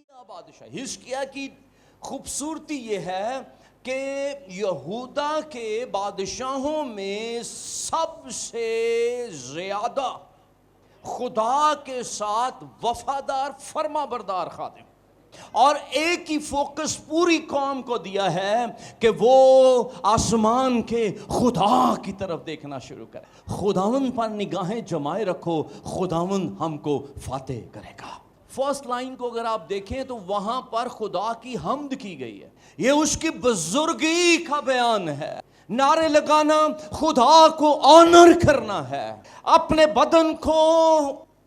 بادشاہ حزقیہ کی خوبصورتی یہ ہے کہ یہودا کے بادشاہوں میں سب سے زیادہ خدا کے ساتھ وفادار فرما بردار خادم، اور ایک ہی فوکس پوری قوم کو دیا ہے کہ وہ آسمان کے خدا کی طرف دیکھنا شروع کرے۔ خداوند پر نگاہیں جمائے رکھو، خداوند ہم کو فاتح کرے گا۔ فرسٹ لائن کو اگر آپ دیکھیں تو وہاں پر خدا کی حمد کی گئی ہے، یہ اس کی بزرگی کا بیان ہے۔ نعرے لگانا خدا کو آنر کرنا ہے، اپنے بدن کو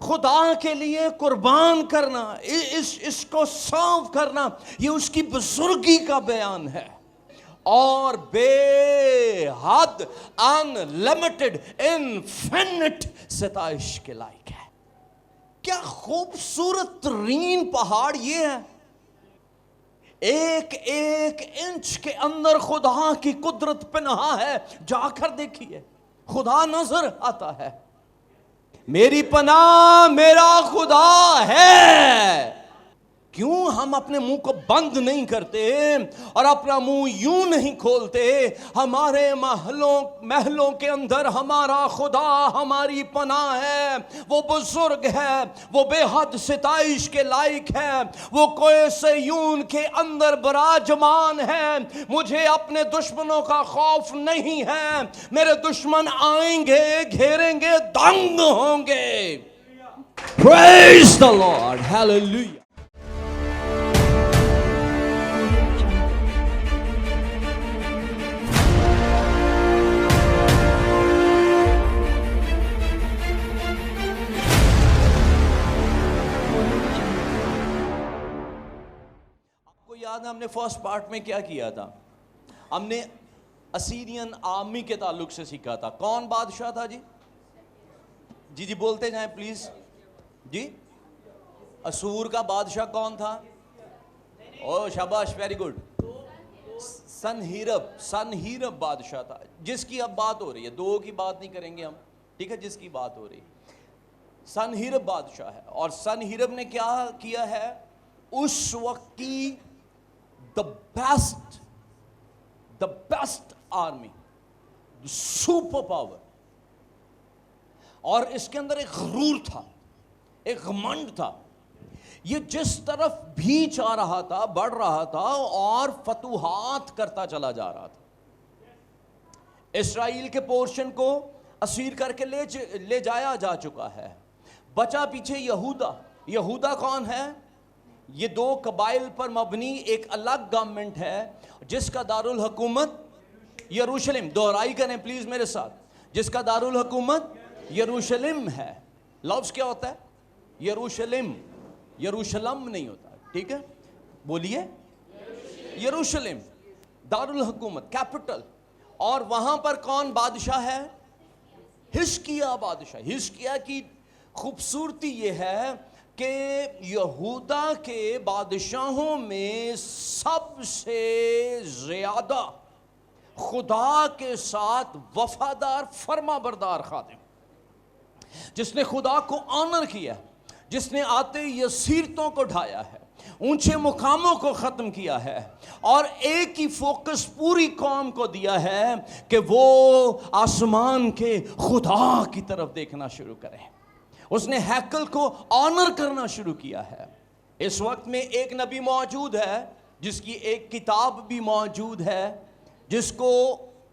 خدا کے لیے قربان کرنا، اس کو سرو کرنا، یہ اس کی بزرگی کا بیان ہے اور بے حد انلیمیٹڈ انفینٹ ستائش کے لائق ہے۔ کیا خوبصورت ترین پہاڑ یہ ہے، ایک ایک انچ کے اندر خدا کی قدرت پنہا ہے، جا کر دیکھیے خدا نظر آتا ہے۔ میری پناہ میرا خدا ہے۔ کیوں ہم اپنے منہ کو بند نہیں کرتے اور اپنا منہ یوں نہیں کھولتے؟ ہمارے محلوں کے اندر ہمارا خدا ہماری پناہ ہے، وہ بزرگ ہے، وہ بے حد ستائش کے لائق ہے، وہ کوہ سیون کے اندر براجمان ہے۔ مجھے اپنے دشمنوں کا خوف نہیں ہے، میرے دشمن آئیں گے، گھیریں گے، دنگ ہوں گے۔ Praise the Lord, hallelujah۔ یاد ہے ہم نے فرسٹ پارٹ میں کیا کیا تھا؟ ہم نے اسیرین آرمی کے تعلق سے سیکھا تھا۔ کون بادشاہ تھا جی؟ جی بولتے جائیں پلیز جی۔ اسور کا بادشاہ کون تھا؟ او شاباش، ویری گڈ۔ سنہیرب بادشاہ تھا، جس کی اب بات ہو رہی ہے، دو کی بات نہیں کریں گے ہم، ٹھیک ہے، جس کی بات ہو رہی ہے سنہیرب بادشاہ ہے۔ اور سنہیرب نے کیا کیا ہے؟ اس وقت کی the best army, super power، اور اس کے اندر ایک غرور تھا، ایک غمنڈ تھا۔ یہ جس طرف بھی چاہ رہا تھا، بڑھ رہا تھا اور فتوحات کرتا چلا جا رہا تھا۔ اسرائیل کے پورشن کو اسیر کر کے لے جایا جا چکا ہے، بچا پیچھے یہودا کون ہے؟ یہ دو قبائل پر مبنی ایک الگ گورنمنٹ ہے جس کا دارالحکومت یروشلم، دہرائی کریں پلیز میرے ساتھ، جس کا دارالحکومت یروشلم ہے۔ لفظ کیا ہوتا ہے؟ یروشلم نہیں ہوتا، ٹھیک ہے، بولیے یروشلم، دارالحکومت، کیپٹل۔ اور وہاں پر کون بادشاہ ہے؟ حزقیہ بادشاہ۔ حزقیہ کی خوبصورتی یہ ہے کہ یہودا کے بادشاہوں میں سب سے زیادہ خدا کے ساتھ وفادار فرما بردار خادم، جس نے خدا کو آنر کیا، جس نے آتے یسیرتوں کو ڈھایا ہے، اونچے مقاموں کو ختم کیا ہے، اور ایک ہی فوکس پوری قوم کو دیا ہے کہ وہ آسمان کے خدا کی طرف دیکھنا شروع کرے۔ اس نے ہیکل کو آنر کرنا شروع کیا ہے۔ اس وقت میں ایک نبی موجود ہے جس کی ایک کتاب بھی موجود ہے، جس کو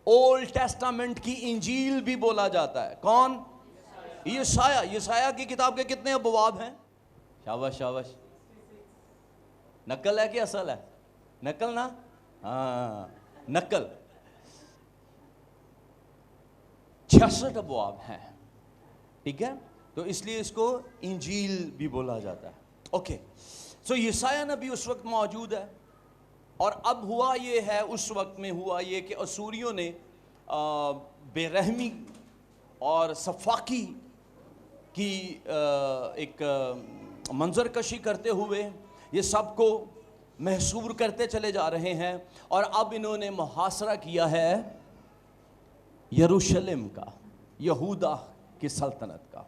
اولڈ ٹیسٹامنٹ کی انجیل بھی بولا جاتا ہے۔ کون؟ یسایہ کی کتاب کے کتنے ابواب ہیں؟ شاباش۔ نقل ہے کہ اصل ہے؟ نقل نا؟ ہاں نقل۔ 66 ابواب ہیں، ٹھیک ہے، تو اس لیے اس کو انجیل بھی بولا جاتا ہے۔ اوکے، سو یسایہ نبی اس وقت موجود ہے، اور اب ہوا یہ ہے، اس وقت میں ہوا یہ کہ اسوریوں نے بے رحمی اور صفاقی کی ایک منظر کشی کرتے ہوئے یہ سب کو محصور کرتے چلے جا رہے ہیں، اور اب انہوں نے محاصرہ کیا ہے یروشلم کا، یہودا کی سلطنت کا،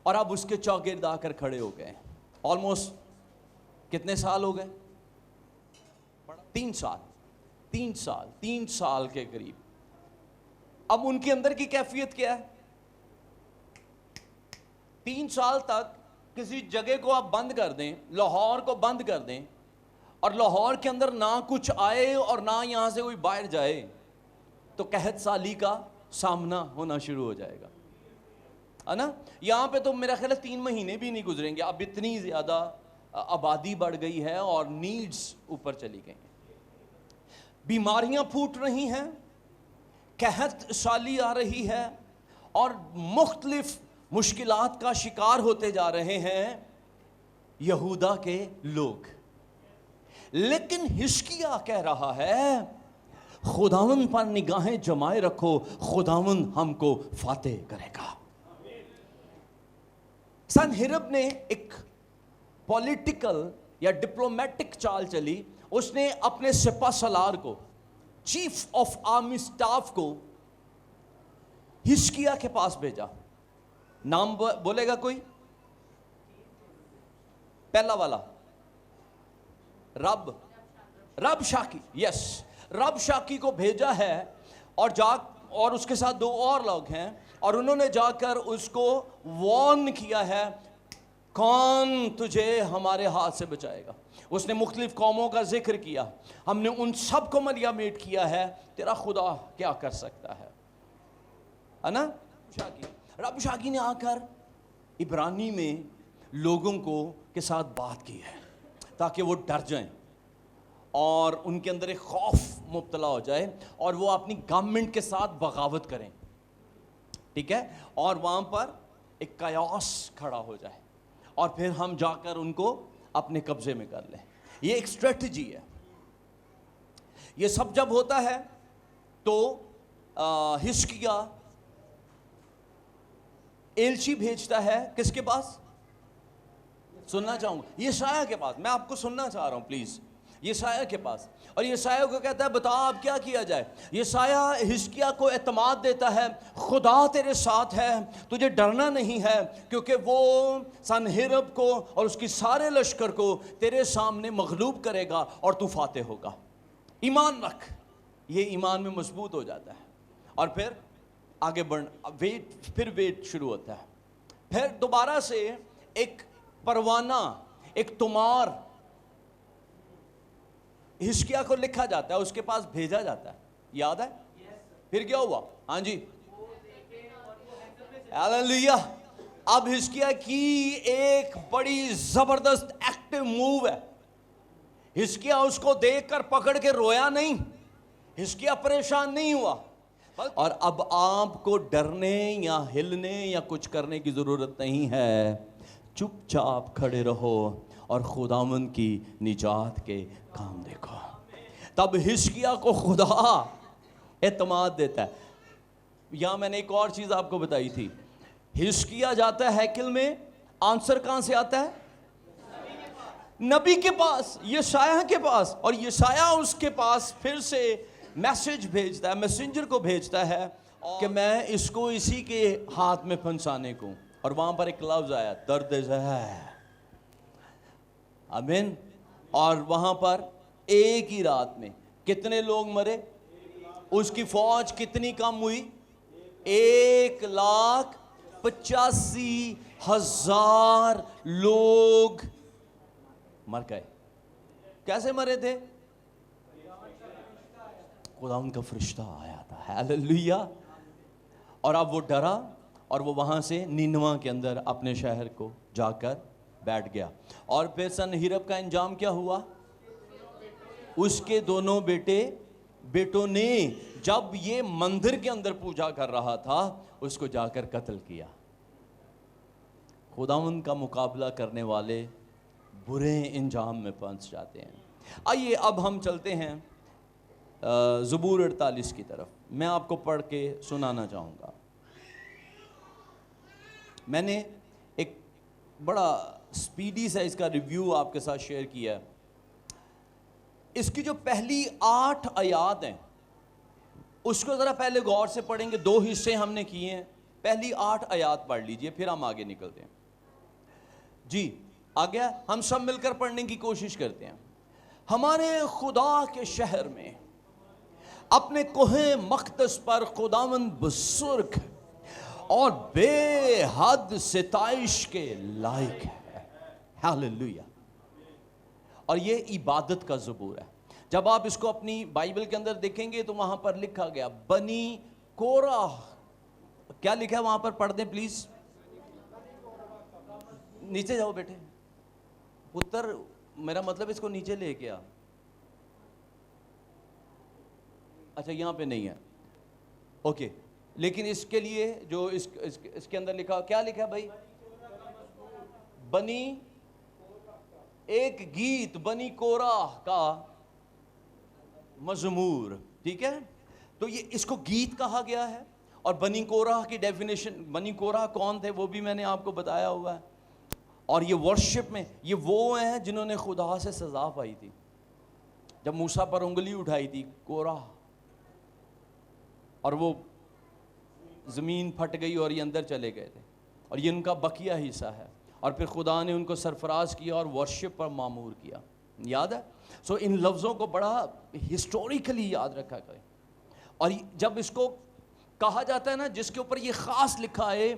اور اب اس کے چوگرد آ کر کھڑے ہو گئے۔ آلموسٹ کتنے سال ہو گئے؟ 3 سال کے قریب. اب ان کے اندر کی کیفیت کیا ہے؟ 3 سال تک کسی جگہ کو آپ بند کر دیں, لاہور کو بند کر دیں, اور لاہور کے اندر نہ کچھ آئے اور نہ یہاں سے کوئی باہر جائے, تو قحط سالی کا سامنا ہونا شروع ہو جائے گا, ہے نا. یہاں پہ تو میرا خیال ہے 3 مہینے بھی نہیں گزریں گے, اب اتنی زیادہ آبادی بڑھ گئی ہے اور نیڈز اوپر چلی گئی ہیں, بیماریاں پھوٹ رہی ہیں, قحط سالی آ رہی ہے, اور مختلف مشکلات کا شکار ہوتے جا رہے ہیں یہودا کے لوگ. لیکن حزقیاہ کہہ رہا ہے خداوند پر نگاہیں جمائے رکھو, خداوند ہم کو فاتح کرے گا. سنہرب نے ایک پولیٹیکل یا ڈپلومیٹک چال چلی. اس نے اپنے سپہ سالار کو, چیف آف آرمی سٹاف کو حزقیاہ کے پاس بھیجا. نام بولے گا کوئی؟ پہلا والا رب شاکی. یس, رب شاکی کو بھیجا ہے, اور اس کے ساتھ 2 اور لوگ ہیں, اور انہوں نے جا کر اس کو وارن کیا ہے کون تجھے ہمارے ہاتھ سے بچائے گا. اس نے مختلف قوموں کا ذکر کیا, ہم نے ان سب کو ملیا میٹ کیا ہے, تیرا خدا کیا کر سکتا ہے نا. رب شاکی نے آ کر عبرانی میں لوگوں کے ساتھ بات کی ہے تاکہ وہ ڈر جائیں اور ان کے اندر ایک خوف مبتلا ہو جائے, اور وہ اپنی گورنمنٹ کے ساتھ بغاوت کریں, ٹھیک ہے, اور وہاں پر ایک کیاس کھڑا ہو جائے, اور پھر ہم جا کر ان کو اپنے قبضے میں کر لیں. یہ ایک اسٹریٹجی ہے. یہ سب جب ہوتا ہے تو حزقیاہ ایلچی بھیجتا ہے کس کے پاس؟ سننا چاہوں گا, یشایہ کے پاس. میں آپ کو سننا چاہ رہا ہوں پلیز. یشایہ کے پاس, اور یشایہ کو کہتا ہے بتا اب کیا کیا جائے. یشایہ حزقیاہ کو اعتماد دیتا ہے, خدا تیرے ساتھ ہے, تجھے ڈرنا نہیں ہے, کیونکہ وہ سنہرب کو اور اس کی سارے لشکر کو تیرے سامنے مغلوب کرے گا اور تو فاتح ہوگا. ایمان رکھ. یہ ایمان میں مضبوط ہو جاتا ہے, اور پھر آگے ویٹ شروع ہوتا ہے. پھر دوبارہ سے ایک پروانہ, ایک تمار حزقیاہ کو لکھا جاتا ہے, اس کے پاس بھیجا جاتا ہے. یاد ہے پھر کیا ہوا؟ ہاں جی, ہاللیلویا. اب حزقیاہ کی ایک بڑی زبردست ایکٹیو موو ہے. حزقیاہ اس کو دیکھ کر پکڑ کے رویا نہیں, حزقیاہ پریشان نہیں ہوا, اور اب آپ کو ڈرنے یا ہلنے یا کچھ کرنے کی ضرورت نہیں ہے. چپ چاپ کھڑے رہو اور خداوند کی نجات کے کام دیکھو. تب حزقیاہ کو خدا اعتماد دیتا ہے. یہاں میں نے ایک اور چیز آپ کو بتائی تھی. حزقیاہ جاتا ہے ہیکل میں, آنسر کہاں سے آتا ہے؟ نبی کے پاس, یشایہ کے پاس, اور یشایہ اس کے پاس پھر سے میسج بھیجتا ہے, میسنجر کو بھیجتا ہے کہ میں اس کو اسی کے ہاتھ میں پھنسانے کو. اور وہاں پر ایک لفظ آیا, درد ہے. آمین. اور وہاں پر ایک ہی رات میں کتنے لوگ مرے؟ اس کی فوج کتنی کم ہوئی؟ 1,85,000 لوگ مر گئے. کیسے مرے تھے؟ خدا ان کا فرشتہ آیا تھا. ہاللیلویا. اور اب وہ ڈرا, اور وہ وہاں سے نینوا کے اندر اپنے شہر کو جا کر بیٹھ گیا. اور پھر سنہرب کا انجام کیا ہوا؟ اس کے دونوں بیٹوں نے جب یہ مندر کے اندر پوجا کر رہا تھا اس کو جا کر قتل کیا. خداوند کا مقابلہ کرنے والے برے انجام میں پہنچ جاتے ہیں. آئیے اب ہم چلتے ہیں زبور 48 کی طرف. میں آپ کو پڑھ کے سنانا چاہوں گا. میں نے ایک بڑا سپیڈی سا اس کا ریویو آپ کے ساتھ شیئر کیا ہے. اس کی جو پہلی 8 آیات ہیں اس کو ذرا پہلے غور سے پڑھیں گے. 2 حصے ہم نے کیے ہیں. پہلی 8 آیات پڑھ لیجئے, پھر ہم آگے نکلتے ہیں. جی, آ گیا؟ ہم سب مل کر پڑھنے کی کوشش کرتے ہیں. ہمارے خدا کے شہر میں اپنے کوہ مقدس پر خداوند بزرگ اور بے حد ستائش کے لائق ہے. ہاللیلویہ. اور یہ عبادت کا زبور ہے. جب آپ اس کو اپنی بائبل کے اندر دیکھیں گے تو وہاں پر لکھا گیا بنی کورح. کیا لکھا ہے وہاں پر؟ پڑھ دیں پلیز. نیچے جاؤ بیٹے. پتر میرا مطلب اس کو نیچے لے کے آ. اچھا یہاں پہ نہیں ہے. اوکے. لیکن اس کے لیے جو اس کے اندر لکھا، کیا لکھا بھائی؟ بنی، ایک گیت بنی کورح کا مزمور. ٹھیک ہے. تو یہ اس کو گیت کہا گیا ہے. اور بنی کورح کی ڈیفینیشن، بنی کورح کون تھے وہ بھی میں نے آپ کو بتایا ہوا ہے. اور یہ ورشپ میں یہ وہ ہیں جنہوں نے خدا سے سزا پائی تھی جب موسیٰ پر انگلی اٹھائی تھی کورح، اور وہ زمین پھٹ گئی اور یہ اندر چلے گئے تھے. اور یہ ان کا بقیہ حصہ ہے. اور پھر خدا نے ان کو سرفراز کیا اور ورشپ پر معمور کیا. یاد ہے؟ سو ان لفظوں کو بڑا ہسٹوریکلی یاد رکھا کریں. اور جب اس کو کہا جاتا ہے نا، جس کے اوپر یہ خاص لکھا ہے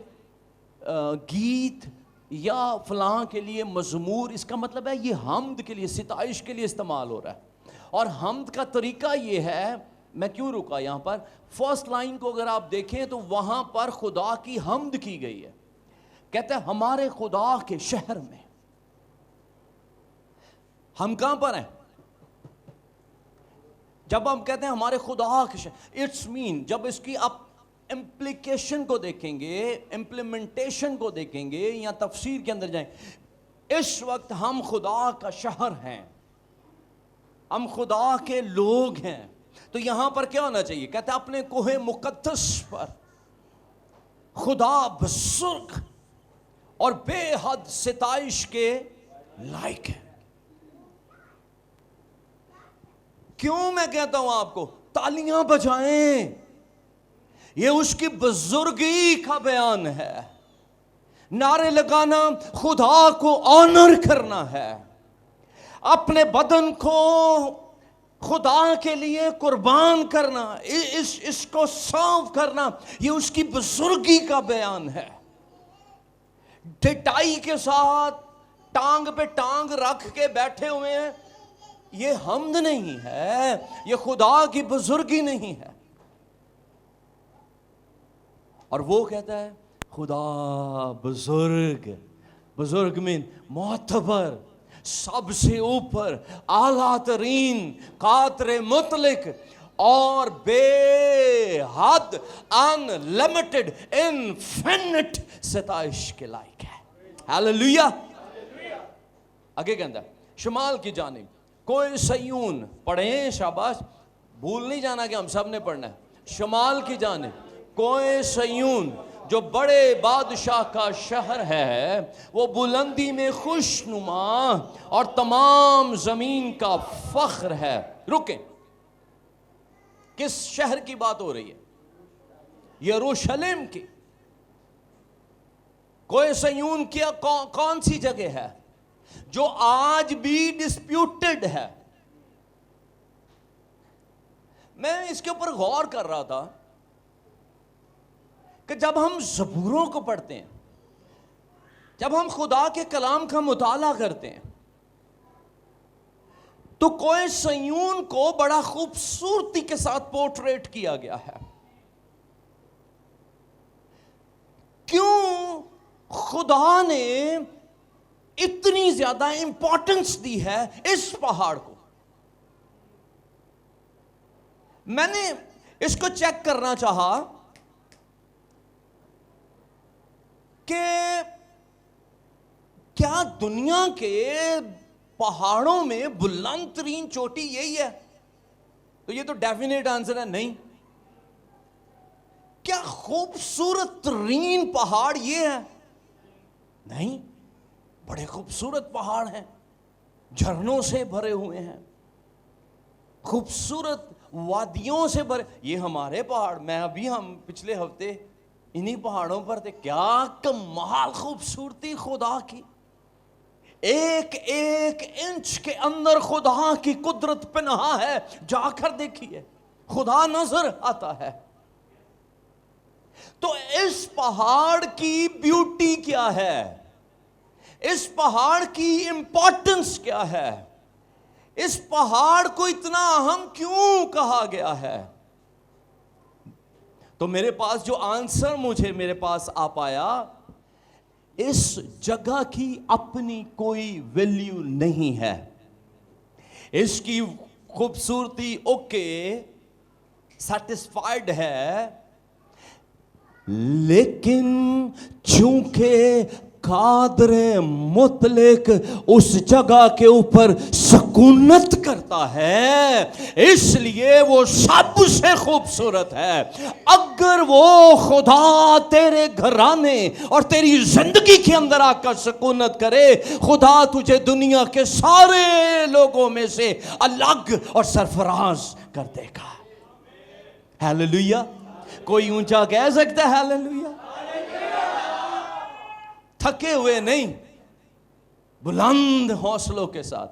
گیت یا فلاں کے لیے مزمور، اس کا مطلب ہے یہ حمد کے لیے، ستائش کے لیے استعمال ہو رہا ہے. اور حمد کا طریقہ یہ ہے، میں کیوں رکا یہاں پر، فرسٹ لائن کو اگر آپ دیکھیں تو وہاں پر خدا کی حمد کی گئی ہے. کہتے ہیں ہمارے خدا کے شہر میں. ہم کہاں پر ہیں؟ جب ہم کہتے ہیں ہمارے خدا کے شہر، اٹس مین، جب اس کی آپ امپلیکیشن کو دیکھیں گے، امپلیمنٹیشن کو دیکھیں گے یا تفسیر کے اندر جائیں، اس وقت ہم خدا کا شہر ہیں، ہم خدا کے لوگ ہیں. تو یہاں پر کیا ہونا چاہیے؟ کہتے ہیں اپنے کوہ مقدس پر خدا بزرگ اور بے حد ستائش کے لائق ہے. کیوں میں کہتا ہوں آپ کو تالیاں بجائیں، یہ اس کی بزرگی کا بیان ہے. نعرے لگانا خدا کو آنر کرنا ہے، اپنے بدن کو خدا کے لیے قربان کرنا، اس کو سرو کرنا، یہ اس کی بزرگی کا بیان ہے. ڈٹائی کے ساتھ ٹانگ پہ ٹانگ رکھ کے بیٹھے ہوئے ہیں، یہ حمد نہیں ہے، یہ خدا کی بزرگی نہیں ہے. اور وہ کہتا ہے خدا بزرگ، بزرگ میں معتبر، سب سے اوپر، اعلیٰ ترین، قادر مطلق اور بے حد ان لمیٹڈ انفینٹ ستائش کے لائق ہے. ہاللیلویہ. آگے کہتا ہے شمال کی جانب کوئی سیون. پڑھیں شاباش، بھول نہیں جانا کہ ہم سب نے پڑھنا ہے. شمال کی جانب کوئی سیون جو بڑے بادشاہ کا شہر ہے، وہ بلندی میں خوش نما اور تمام زمین کا فخر ہے. رکیں، کس شہر کی بات ہو رہی ہے؟ یروشلم کی. کوہ سیون کیا کون سی جگہ ہے جو آج بھی ڈسپیوٹڈ ہے؟ میں اس کے اوپر غور کر رہا تھا کہ جب ہم زبوروں کو پڑھتے ہیں، جب ہم خدا کے کلام کا مطالعہ کرتے ہیں، تو کوہ سیون کو بڑا خوبصورتی کے ساتھ پورٹریٹ کیا گیا ہے. کیوں خدا نے اتنی زیادہ امپورٹنس دی ہے اس پہاڑ کو؟ میں نے اس کو چیک کرنا چاہا کہ کیا دنیا کے پہاڑوں میں بلند ترین چوٹی یہی ہے؟ تو یہ تو ڈیفینیٹ آنسر ہے نہیں. کیا خوبصورت ترین پہاڑ یہ ہے؟ نہیں. بڑے خوبصورت پہاڑ ہیں، جھرنوں سے بھرے ہوئے ہیں، خوبصورت وادیوں سے بھرے. یہ ہمارے پہاڑ، ہم پچھلے ہفتے انہی پہاڑوں پر تھے. کیا کمال خوبصورتی خدا کی. ایک ایک انچ کے اندر خدا کی قدرت پنہا ہے. جا کر دیکھیے, خدا نظر آتا ہے. تو اس پہاڑ کی بیوٹی کیا ہے, اس پہاڑ کی امپورٹنس کیا ہے, اس پہاڑ کو اتنا اہم کیوں کہا گیا ہے؟ تو میرے پاس جو آنسر میرے پاس آ پایا, اس جگہ کی اپنی کوئی ویلیو نہیں ہے. اس کی خوبصورتی اوکے سیٹسفائیڈ ہے, لیکن چونکہ قادر مطلق اس جگہ کے اوپر سکونت کرتا ہے, اس لیے وہ سب سے خوبصورت ہے. اگر وہ خدا تیرے گھرانے اور تیری زندگی کے اندر آ کر سکونت کرے, خدا تجھے دنیا کے سارے لوگوں میں سے الگ اور سرفراز کر دے گا. ہیلیلویا. کوئی اونچا کہہ سکتا ہے ہیلیلویا؟ تھکے ہوئے نہیں, بلند حوصلوں کے ساتھ.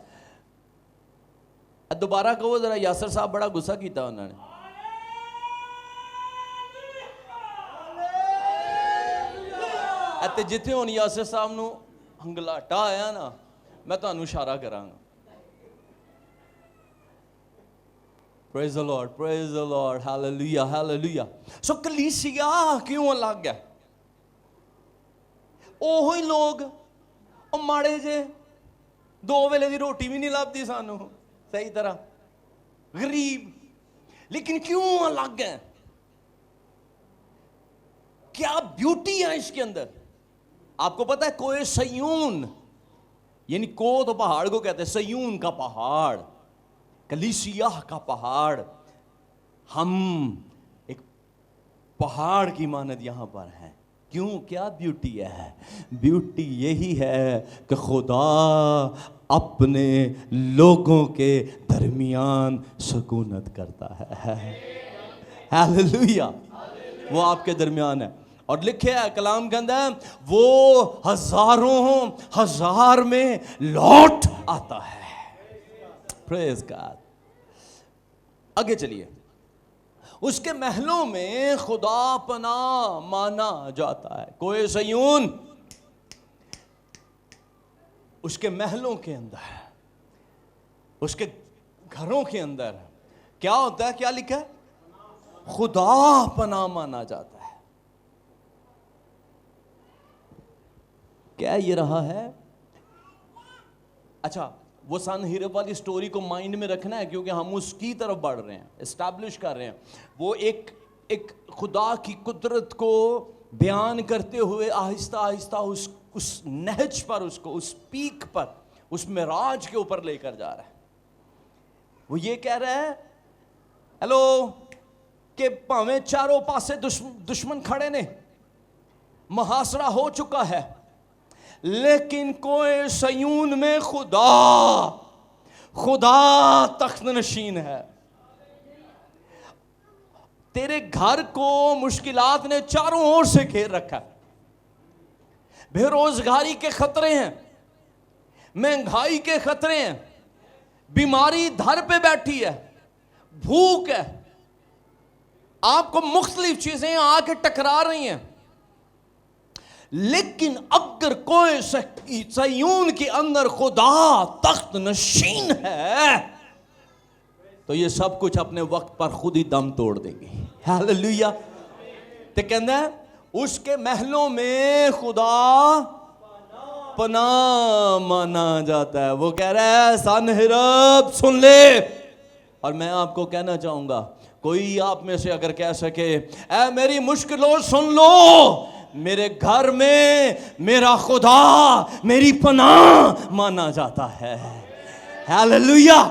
دوبارہ کہو ذرا, یاسر صاحب بڑا غصہ کیتا انہوں نے. جتنے ہوں یاسر صاحب نو ہنگلاٹا آیا نا, میں تانوں اشارہ کراں گا. Praise the Lord, praise the Lord, hallelujah, hallelujah. So کلیسیا کیوں الگ ہے؟ اوہی لوگ ماڑے جے, 2 ویلے دی روٹی بھی نہیں لبدی سانو صحیح طرح, غریب, لیکن کیوں الگ ہے؟ کیا بیوٹی ہے اس کے اندر؟ آپ کو پتا ہے کوہ سیون, یعنی کو تو پہاڑ کو کہتے ہیں, سیون کا پہاڑ, کلیسیا کا پہاڑ. ہم ایک پہاڑ کی مانند یہاں پر ہیں. کیوں؟ کیا بیوٹی ہے؟ بیوٹی یہی ہے کہ خدا اپنے لوگوں کے درمیان سکونت کرتا ہے. ہیلیلویا. وہ آپ کے درمیان ہے. اور لکھے ہے کلام کے اندر, وہ ہزاروں ہزار میں لوٹ آتا ہے. پریز گاڈ. آگے چلیے. اس کے محلوں میں خدا پناہ مانا جاتا ہے. کوہ سیون اس کے محلوں کے اندر, اس کے گھروں کے اندر کیا ہوتا ہے؟ کیا لکھا ہے؟ خدا پناہ مانا جاتا ہے. کیا یہ رہا ہے؟ اچھا, وہ سن ہیرب والی سٹوری کو مائنڈ میں رکھنا ہے, کیونکہ ہم اس کی طرف بڑھ رہے ہیں, اسٹیبلش کر رہے ہیں. وہ ایک خدا کی قدرت کو بیان کرتے ہوئے آہستہ آہستہ اس نہج پر, اس پیک پر, اس معراج کے اوپر لے کر جا رہا ہے. وہ یہ کہہ رہا ہے ہیلو کہ پاویں چاروں پاسے دشمن کھڑے نے, محاصرہ ہو چکا ہے, لیکن کوہ سیون میں خدا تخت نشین ہے. تیرے گھر کو مشکلات نے چاروں اور سے گھیر رکھا ہے. بے روزگاری کے خطرے ہیں, مہنگائی کے خطرے ہیں, بیماری دھر پہ بیٹھی ہے, بھوک ہے, آپ کو مختلف چیزیں آ کے ٹکرا رہی ہیں. لیکن اگر کوئی سیون کے اندر خدا تخت نشین ہے تو یہ سب کچھ اپنے وقت پر خود ہی دم توڑ دیں گے. ہیلیلویا. تو کہنا ہے اس کے محلوں میں خدا پناہ مانا جاتا ہے. وہ کہہ رہا ہے سنہرب سن لے. اور میں آپ کو کہنا چاہوں گا, کوئی آپ میں سے اگر کہہ سکے اے میری مشکلوں سن لو, میرے گھر میں میرا خدا میری پناہ مانا جاتا ہے. ہیلیلویا.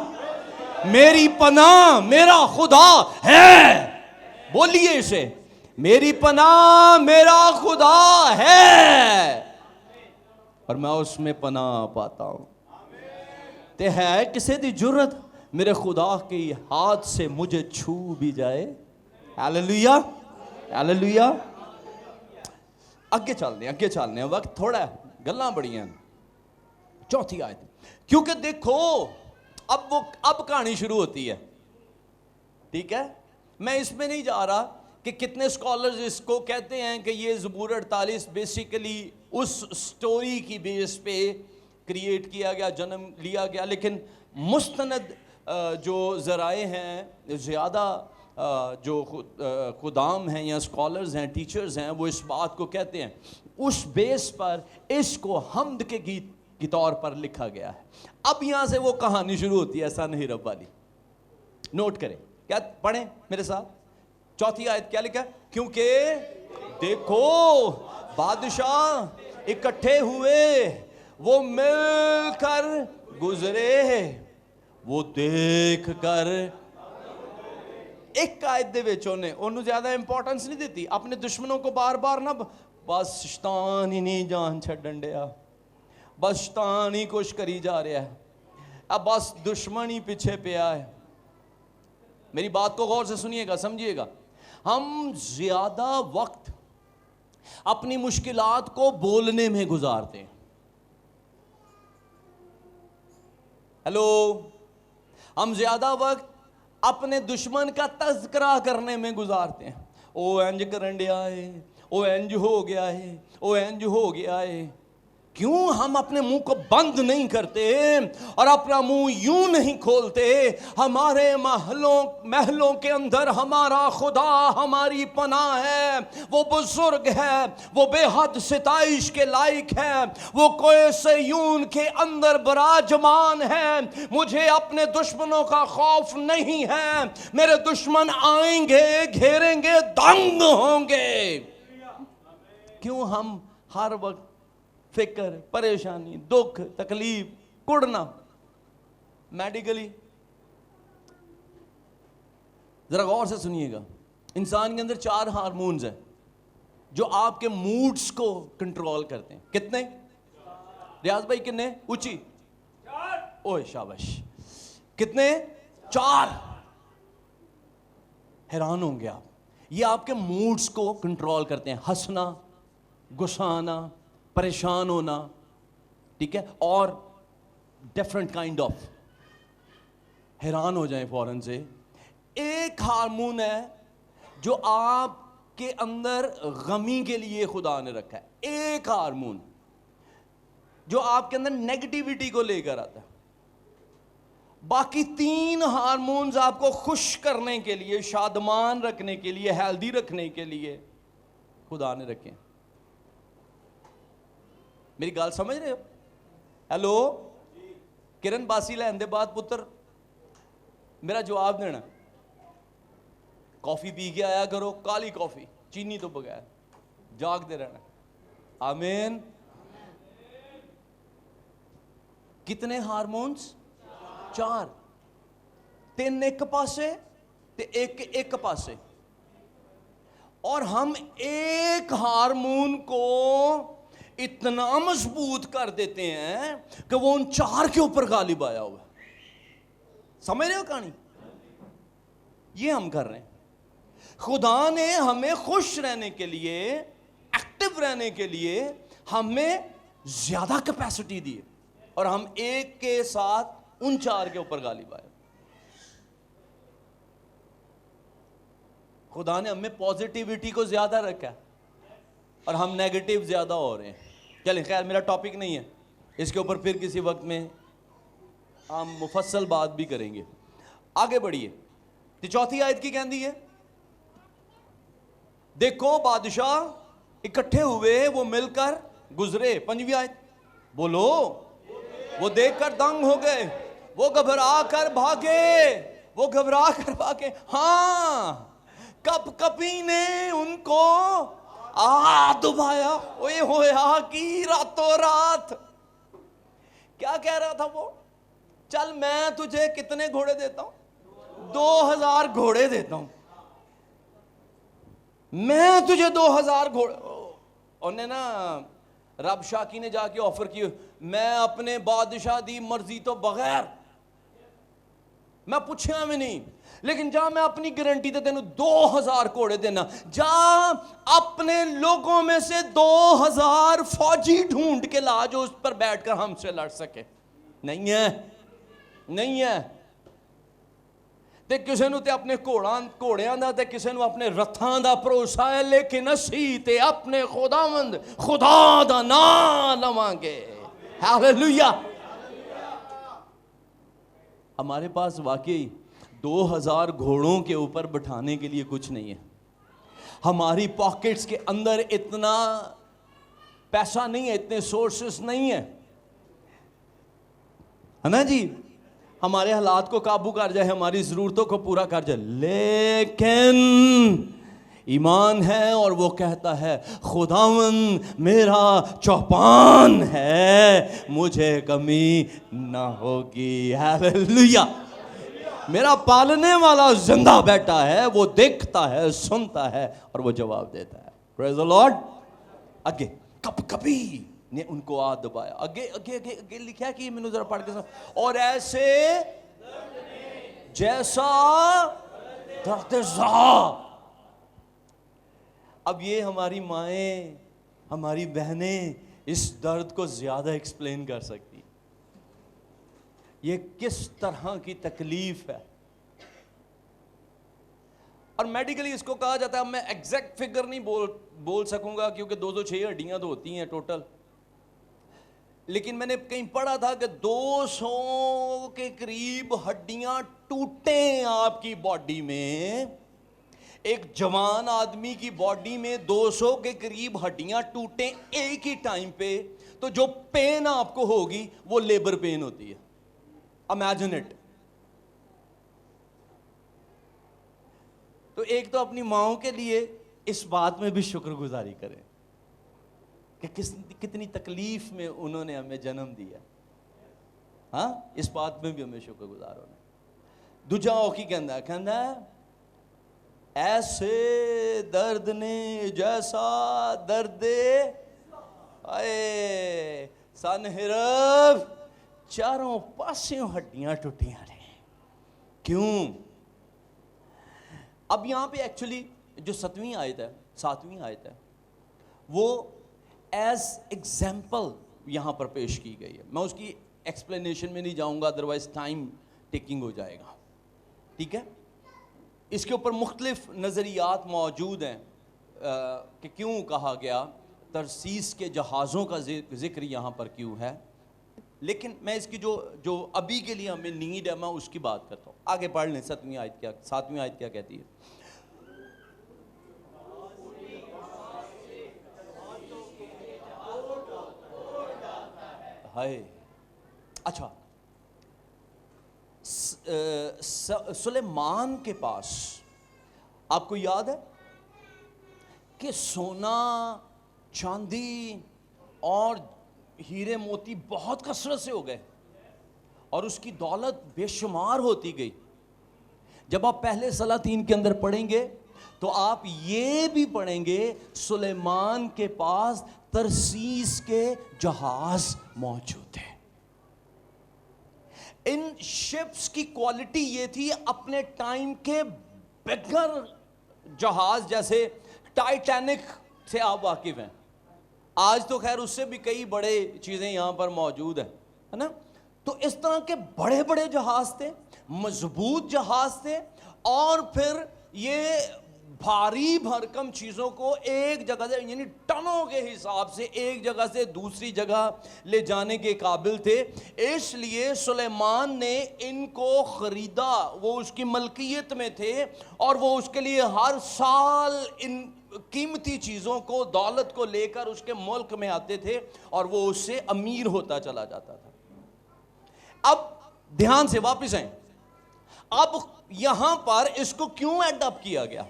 میری پناہ میرا خدا ہے. بولیے اسے, میری پناہ میرا خدا ہے, اور میں اس میں پناہ پاتا ہوں. تے ہے کسے دی جرت میرے خدا کی ہاتھ سے مجھے چھو بھی جائے. ہیلیلویا. ہیلیلویا. اگے چلنے وقت تھوڑا ہے, گلاں بڑی ہیں. چوتھی آیت, کیونکہ دیکھو اب کہانی شروع ہوتی ہے, ٹھیک ہے. میں اس میں نہیں جا رہا کہ کتنے اسکالرز اس کو کہتے ہیں کہ یہ زبور 48 بیسیکلی اس سٹوری کی بیس پہ کریٹ کیا گیا, جنم لیا گیا, لیکن مستند جو ذرائع ہیں, زیادہ جو خدام ہیں یا اسکالرز ہیں, ٹیچرز ہیں, وہ اس بات کو کہتے ہیں اس بیس پر اس کو حمد کے گیت کے طور پر لکھا گیا ہے. اب یہاں سے وہ کہانی شروع ہوتی ہے, ایسا نہیں رب والی. نوٹ کریں, کیا پڑھیں میرے ساتھ, چوتھی آیت کیا لکھا ہے, کیونکہ دیکھو بادشاہ اکٹھے ہوئے, وہ مل کر گزرے, وہ دیکھ کر. ایک آیت دے وچ انہوں زیادہ امپورٹنس نہیں دیتی, اپنے دشمنوں کو بار بار نہ, بس شیطان ہی نہیں جان چھڈن ڈیا, بس شیطان ہی کچھ کری جا رہا ہے, اب بس دشمن ہی پیچھے پیا ہے. میری بات کو غور سے سنیے گا, سمجھیے گا. ہم زیادہ وقت اپنی مشکلات کو بولنے میں گزارتے ہیں. ہیلو, ہم زیادہ وقت اپنے دشمن کا تذکرہ کرنے میں گزارتے ہیں. او انج کرن ڈیا ہے, او انج ہو گیا ہے, او انج ہو گیا ہے. کیوں ہم اپنے منہ کو بند نہیں کرتے اور اپنا منہ یوں نہیں کھولتے؟ ہمارے محلوں کے اندر ہمارا خدا ہماری پناہ ہے, وہ بزرگ ہے, وہ بے حد ستائش کے لائق ہے, وہ کوہ صیون کے اندر براجمان ہے. مجھے اپنے دشمنوں کا خوف نہیں ہے, میرے دشمن آئیں گے, گھیریں گے, دنگ ہوں گے. کیوں ہم ہر وقت فکر, پریشانی, دکھ, تکلیف, کڑنا میڈیکلی. ذرا غور سے سنیے گا, انسان کے اندر 4 ہارمونز ہیں جو آپ کے موڈز کو کنٹرول کرتے ہیں. کتنے ریاض بھائی, کتنے اونچی, اوہ شاباش, کتنے 4. حیران ہوں گے آپ, یہ آپ کے موڈز کو کنٹرول کرتے ہیں. ہنسنا, غصہ آنا, پریشان ہونا, ٹھیک ہے, اور ڈفرنٹ کائنڈ آف. حیران ہو جائیں فوراً سے. ایک ہارمون ہے جو آپ کے اندر غمی کے لیے خدا نے رکھا ہے, ایک ہارمون جو آپ کے اندر نیگیٹیوٹی کو لے کر آتا ہے. باقی 3 ہارمونز آپ کو خوش کرنے کے لیے, شادمان رکھنے کے لیے, ہیلدی رکھنے کے لیے خدا نے رکھے. میری گال سمجھ رہے ہو؟ ہیلو, کرن باسی لین دے بعد پتر میرا جواب دینا, کافی پی کے آیا کرو, کالی کافی, چینی تو بغیر, جاگتے رہنا. آمین. کتنے ہارمونز؟ 4. 3 ایک پاسے تے ایک پاسے, اور ہم ایک ہارمون کو اتنا مضبوط کر دیتے ہیں کہ وہ ان 4 کے اوپر غالب آیا ہوا. سمجھ رہے ہو کہانی؟ یہ ہم کر رہے ہیں. خدا نے ہمیں خوش رہنے کے لیے, ایکٹیو رہنے کے لیے ہمیں زیادہ کیپیسٹی دی, اور ہم ایک کے ساتھ ان 4 کے اوپر غالب آئے. خدا نے ہمیں پازیٹیوٹی کو زیادہ رکھا اور ہم نیگیٹو زیادہ ہو رہے ہیں. چلیں خیر, میرا ٹاپک نہیں ہے, اس کے اوپر پھر کسی وقت میں ہم مفصل بات بھی کریں گے. آگے بڑھیے. تو چوتھی آیت کی کہندی ہے, دیکھو بادشاہ اکٹھے ہوئے, وہ مل کر گزرے. 5ویں آیت بولو, وہ دیکھ کر دنگ ہو گئے, وہ گھبرا کر بھاگے, وہ گھبرا کر بھاگے. ہاں, کپ کپی نے ان کو دبایا, اوئے ہویا کی راتوں رات. کیا کہہ رہا تھا وہ؟ چل میں تجھے کتنے گھوڑے دیتا ہوں, 2000 گھوڑے دیتا ہوں, میں تجھے 2000 گھوڑے. انہیں نا رب شاکی نے جا کے آفر کی, میں اپنے بادشاہ دی مرضی تو بغیر میں پوچھیا بھی نہیں، لیکن جا میں اپنی گارنٹی تے تینوں 2000 گھوڑے دینا، جا اپنے لوگوں میں سے 2000 فوجی ڈھونڈ کے لا جو اس پر بیٹھ کر ہم سے لڑ سکے. نہیں ہے، نہیں ہے. تے کسے نو تے اپنے گھوڑیاں دا تے کسے نو اپنے رتھاں دا بھروسہ ہے، لیکن اسی تے اپنے خداوند خدا دا نام لواں گے. ہاللویا. ہمارے پاس واقعی 2000 گھوڑوں کے اوپر بٹھانے کے لیے کچھ نہیں ہے. ہماری پاکٹس کے اندر اتنا پیسہ نہیں ہے، اتنے سورسز نہیں ہے نا جی. ہمارے حالات کو قابو کر جائے، ہماری ضرورتوں کو پورا کر جائے، لیکن ایمان ہے اور وہ کہتا ہے خداوند میرا چوپان ہے، مجھے کمی نہ ہوگی. ہاللویا. میرا پالنے والا زندہ بیٹھا ہے، وہ دیکھتا ہے، سنتا ہے اور وہ جواب دیتا ہے. پریز دی لارڈ. آگے کبھی نے ان کو آ دبایا. آگے لکھا ہے کہ میں ذرا پڑھ کے اور ایسے جیسا درد زا. اب یہ ہماری مائیں، ہماری بہنیں اس درد کو زیادہ ایکسپلین کر سکتی. یہ کس طرح کی تکلیف ہے. اور میڈیکلی اس کو کہا جاتا ہے، میں ایگزیکٹ فگر نہیں بول سکوں گا کیونکہ 206 ہڈیاں تو ہوتی ہیں ٹوٹل، لیکن میں نے کہیں پڑھا تھا کہ 200 کے قریب ہڈیاں ٹوٹیں آپ کی باڈی میں. ایک جوان آدمی کی باڈی میں 200 کے قریب ہڈیاں ٹوٹیں ایک ہی ٹائم پہ، تو جو پین آپ کو ہوگی وہ لیبر پین ہوتی ہے. Imagine it. تو ایک تو اپنی ماؤں کے لیے اس بات میں بھی شکر گزاری کریں کہ کتنی تکلیف میں انہوں نے ہمیں جنم دیا. ہاں، اس بات میں بھی ہمیں شکر گزار ہونا. دوجا وہ کی کہندا ہے ایسے درد نے جیسا درد آئے سن حرف چاروں پاسوں ہڈیاں ٹوٹیاں رہے. کیوں؟ اب یہاں پہ ایکچولی جو 7ویں آیت ہے وہ ایز ایگزامپل یہاں پر پیش کی گئی ہے. میں اس کی ایکسپلینیشن میں نہیں جاؤں گا، ادروائز ٹائم ٹیکنگ ہو جائے گا. ٹھیک ہے. اس کے اوپر مختلف نظریات موجود ہیں کہ کیوں کہا گیا، ترسیس کے جہازوں کا ذکر یہاں پر کیوں ہے. لیکن میں اس کی جو ابھی کے لیے ہمیں نیڈ ہے میں اس کی بات کرتا ہوں. آگے پڑھ لیں 7ویں آیت کیا کہتی ہے. ہائے. اچھا، سلیمان کے پاس آپ کو یاد ہے کہ سونا، چاندی اور ہیرے موتی بہت کثرت سے ہو گئے اور اس کی دولت بے شمار ہوتی گئی. جب آپ پہلے سلاطین کے اندر پڑھیں گے تو آپ یہ بھی پڑھیں گے سلیمان کے پاس ترسیس کے جہاز موجود ہیں. ان شپس کی کوالٹی یہ تھی، اپنے ٹائم کے بگر جہاز جیسے ٹائٹینک سے آپ واقف ہیں. آج تو خیر اس سے بھی کئی بڑے چیزیں یہاں پر موجود ہیں، ہے نا. تو اس طرح کے بڑے بڑے جہاز تھے، مضبوط جہاز تھے، اور پھر یہ بھاری بھرکم چیزوں کو ایک جگہ سے، یعنی ٹنوں کے حساب سے ایک جگہ سے دوسری جگہ لے جانے کے قابل تھے. اس لیے سلیمان نے ان کو خریدا، وہ اس کی ملکیت میں تھے اور وہ اس کے لیے ہر سال ان قیمتی چیزوں کو، دولت کو لے کر اس کے ملک میں آتے تھے اور وہ اس سے امیر ہوتا چلا جاتا تھا. اب دھیان سے واپس آئیں. اب یہاں پر اس کو کیوں ایڈاپٹ کیا گیا؟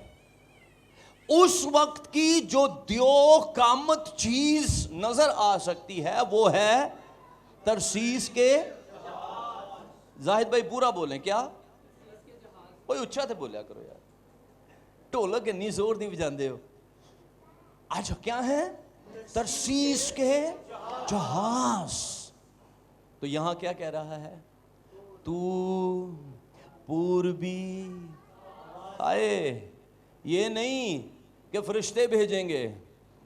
اس وقت کی جو دیو قامت چیز نظر آ سکتی ہے وہ ہے ترسیس کے. زاہد بھائی پورا بولیں. کیا کوئی اچھا تھے بولیا کرو یار، ڈھولک اتنی زور نہیں بجاندے ہو. اچھا کیا ہے؟ ترسیس کے جہاز. تو یہاں کیا کہہ رہا ہے؟ تو پوربی آئے. یہ نہیں کہ فرشتے بھیجیں گے,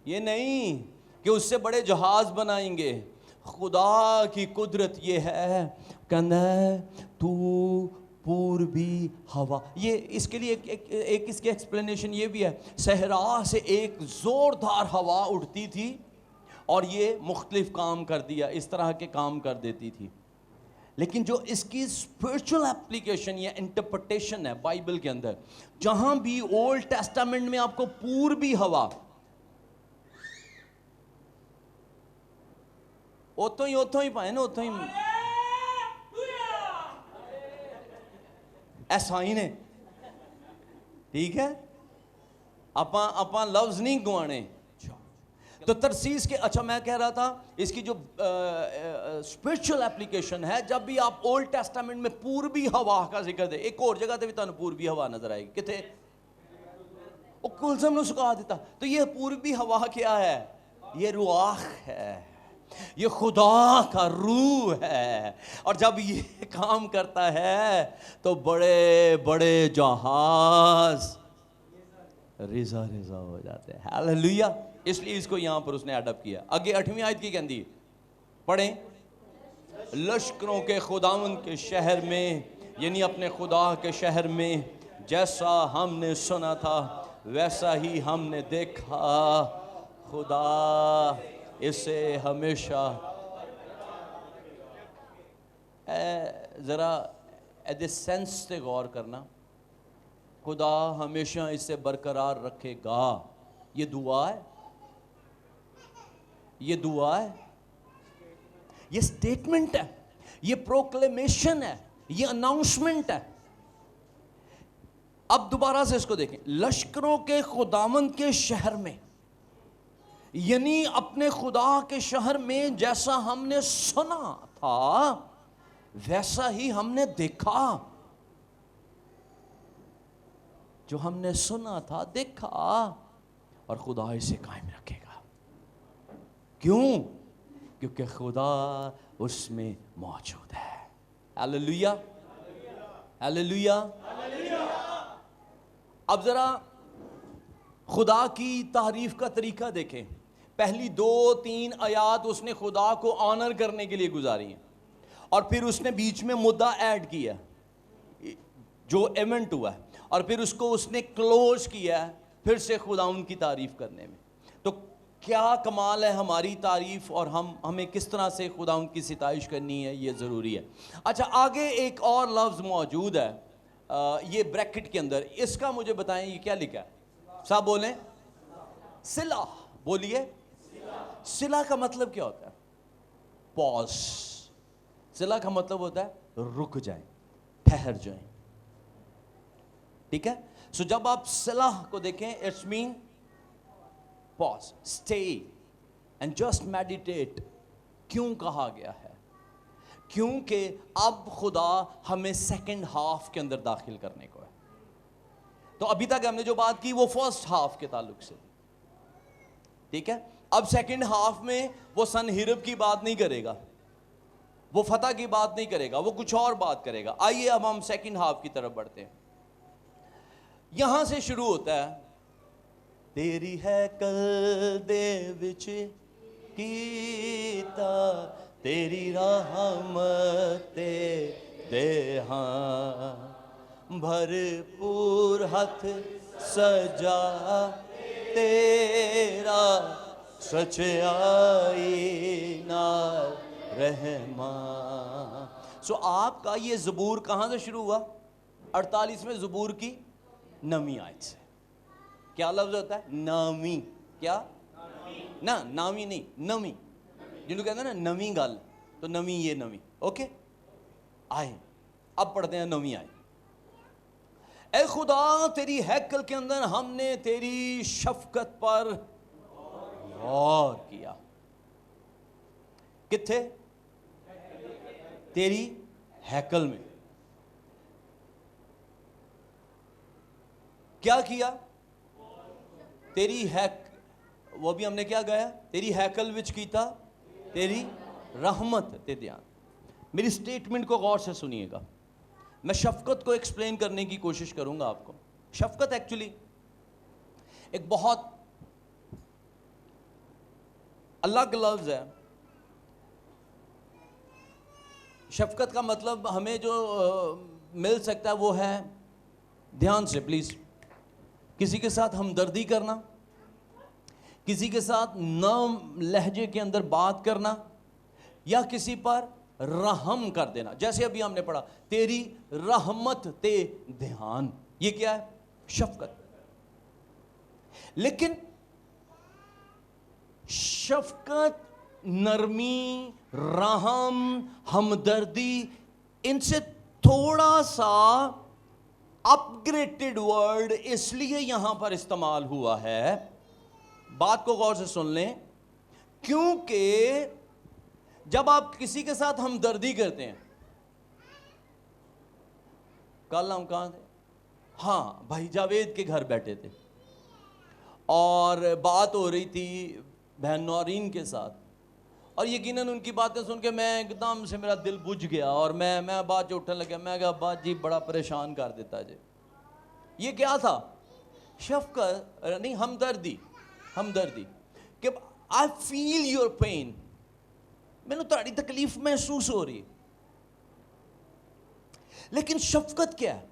یہ نہیں کہ اس سے بڑے جہاز بنائیں گے. خدا کی قدرت یہ ہے کہنا ہے تو پوربی ہوا. یہ اس کے لیے ایک اس کی ایکسپلینیشن یہ بھی ہے, صحرا سے ایک زوردار ہوا اٹھتی تھی اور یہ مختلف کام کر دیا, اس طرح کے کام کر دیتی تھی. لیکن جو اس کی اسپرچل اپلیکیشن یا انٹرپریٹیشن ہے بائبل کے اندر, جہاں بھی اولڈ ٹیسٹامنٹ میں آپ کو پوربی ہوا, اتوں ہی پائے نا, اتوں ہی ایسا ہی نے, ٹھیک ہے, اپاں لفظ نہیں گوانے. تو ترسیس کے, اچھا میں کہہ رہا تھا اس کی جو اسپرچل اپلیکیشن ہے, جب بھی آپ اولڈ ٹیسٹامنٹ میں پوربی ہوا کا ذکر دے, ایک اور جگہ تے بھی تانوں پوربی ہوا نظر آئے گی, کتے وہ کلزم نے سکھا دیتا. تو یہ پوربی ہوا کیا ہے؟ یہ رواح ہے, یہ خدا کا روح ہے, اور جب یہ کام کرتا ہے تو بڑے بڑے جہاز ریزا ریزا ہو جاتے ہیں. ہاللیلویہ. اس لیے اس کو یہاں پر اس نے ایڈ اپ کیا. آگے 8ویں آیت کی کہندی پڑھیں, لشکروں کے خداوند کے شہر میں, یعنی اپنے خدا کے شہر میں, جیسا ہم نے سنا تھا ویسا ہی ہم نے دیکھا, خدا اسے ہمیشہ. ذرا ایدے سینس تے غور کرنا, خدا ہمیشہ اسے برقرار رکھے گا. یہ دعا ہے, یہ دعا ہے, یہ سٹیٹمنٹ ہے, یہ پروکلیمیشن ہے, یہ اناؤنسمنٹ ہے. اب دوبارہ سے اس کو دیکھیں, لشکروں کے خداوند کے شہر میں, یعنی اپنے خدا کے شہر میں جیسا ہم نے سنا تھا ویسا ہی ہم نے دیکھا. جو ہم نے سنا تھا دیکھا, اور خدا اسے قائم رکھے گا. کیوں؟ کیونکہ خدا اس میں موجود ہے. ہاللیلویہ, ہاللیلویہ. اب ذرا خدا کی تعریف کا طریقہ دیکھیں. پہلی 2-3 آیات اس نے خدا کو آنر کرنے کے لیے گزاری ہیں, اور پھر اس نے بیچ میں مدعا ایڈ کیا جو ایونٹ ہوا ہے, اور پھر اس کو اس نے کلوز کیا پھر سے خدا ان کی تعریف کرنے میں. تو کیا کمال ہے ہماری تعریف, اور ہمیں کس طرح سے خدا ان کی ستائش کرنی ہے, یہ ضروری ہے. اچھا آگے ایک اور لفظ موجود ہے یہ بریکٹ کے اندر, اس کا مجھے بتائیں یہ کیا لکھا ہے؟ صاحب بولیں. صلہ. بولیے. صلہ کا مطلب کیا ہوتا ہے؟ پاز. صلہ کا مطلب ہوتا ہے رک جائیں, ٹھہر جائیں. ٹھیک ہے. سو جب آپ صلہ کو دیکھیں, it's menopause, stay and just meditate. کیوں کہا گیا ہے؟ کیونکہ اب خدا ہمیں سیکنڈ ہاف کے اندر داخل کرنے کو ہے. تو ابھی تک ہم نے جو بات کی وہ فرسٹ ہاف کے تعلق سے, ٹھیک ہے. اب سیکنڈ ہاف میں وہ سن ہرب کی بات نہیں کرے گا, وہ فتح کی بات نہیں کرے گا, وہ کچھ اور بات کرے گا. آئیے اب ہم سیکنڈ ہاف کی طرف بڑھتے ہیں. یہاں سے شروع ہوتا ہے, تیری ہیکل دے وچ کیتا تیری رحمت دے ہاں, بھرپور ہاتھ سجا تیرا سچائی نال رحمان. سو آپ کا یہ زبور کہاں سے شروع ہوا؟ 48ویں زبور کی 9ویں آیت سے. کیا لفظ ہوتا ہے؟ نامی. کیا؟ نا نامی نہیں, نویں. جنہوں کہتے ہیں نا نویں گل, تو نویں یہ نویں. اوکے آئے اب پڑھتے ہیں 9ویں آیت. اے خدا تیری ہیکل کے اندر ہم نے تیری شفقت پر غور کیا. کتھے؟ تیری ہیکل میں. کیا کیا؟ تیری وہ بھی ہم نے کیا گایا؟ تیری ہیکل وچ کیتا تیری رحمت تے دھیان. میری سٹیٹمنٹ کو غور سے سنیے گا. میں شفقت کو ایکسپلین کرنے کی کوشش کروں گا آپ کو. شفقت ایکچولی ایک بہت الگ لفظ ہے. شفقت کا مطلب ہمیں جو مل سکتا ہے وہ ہے, دھیان سے پلیز, کسی کے ساتھ ہمدردی کرنا, کسی کے ساتھ نرم لہجے کے اندر بات کرنا, یا کسی پر رحم کر دینا. جیسے ابھی ہم نے پڑھا تیری رحمت تے دھیان, یہ کیا ہے؟ شفقت. لیکن شفقت, نرمی, رحم, ہمدردی, ان سے تھوڑا سا اپ گریڈڈ ورڈ اس لیے یہاں پر استعمال ہوا ہے, بات کو غور سے سن لیں, کیونکہ جب آپ کسی کے ساتھ ہمدردی کرتے ہیں, کل ہم کہاں تھے؟ ہاں بھائی جاوید کے گھر بیٹھے تھے اور بات ہو رہی تھی بہن نورین کے ساتھ, اور یقیناً ان کی باتیں سن کے میں ایک دم سے میرا دل بجھ گیا اور میں بات جو اٹھنے لگا, میں کہا بات جی بڑا پریشان کر دیتا جی. یہ کیا تھا؟ شفقت نہیں, ہمدردی. ہمدردی کہ آئی فیل یور پین, مینوں تہاڈی تکلیف محسوس ہو رہی ہے. لیکن شفقت کیا ہے؟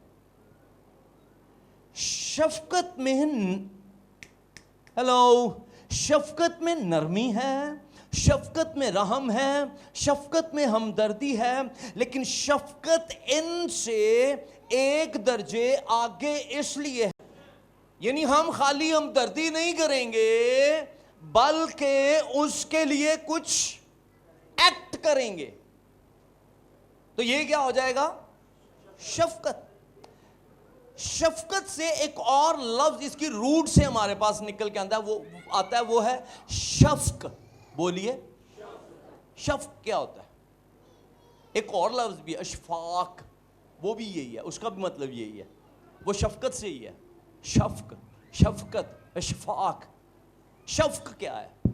شفقت میں شفقت میں نرمی ہے, شفقت میں رحم ہے, شفقت میں ہمدردی ہے, لیکن شفقت ان سے ایک درجے آگے اس لیے ہے, یعنی ہم خالی ہمدردی نہیں کریں گے بلکہ اس کے لیے کچھ ایکٹ کریں گے. تو یہ کیا ہو جائے گا؟ شفقت. شفقت سے ایک اور لفظ اس کی روٹ سے ہمارے پاس نکل کے آتا ہے, وہ ہے شفق. بولیے شفق کیا ہوتا ہے؟ ایک اور لفظ بھی اشفاق, وہ بھی یہی ہے, اس کا بھی مطلب یہی ہے, وہ شفقت سے ہی ہے. شفق, شفقت, اشفاق. شفق کیا ہے؟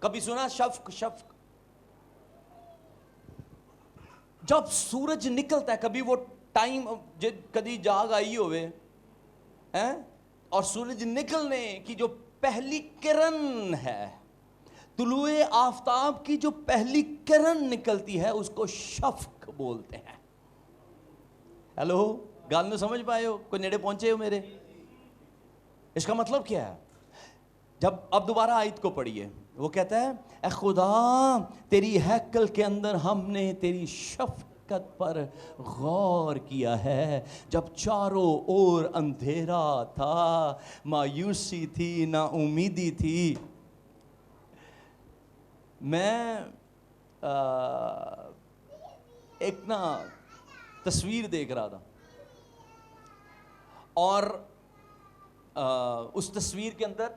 کبھی سنا شفق؟ شفق جب سورج نکلتا ہے, کبھی وہ ٹائم کدی جاگ آئی ہوئے اور سورج نکلنے کی جو پہلی کرن ہے, طلوع آفتاب کی جو پہلی کرن نکلتی ہے, اس کو شفق بولتے ہیں. ہیلو, گال میں سمجھ پائے ہو؟ کوئی نیڑے پہنچے ہو میرے؟ اس کا مطلب کیا ہے؟ جب اب دوبارہ آیت کو پڑھیے, وہ کہتا ہے اے خدا تیری ہیکل کے اندر ہم نے تیری شفقت پر غور کیا ہے, جب چاروں اور اندھیرا تھا, مایوسی تھی, نا امیدی تھی. میں ایک تصویر دیکھ رہا تھا, اور اس تصویر کے اندر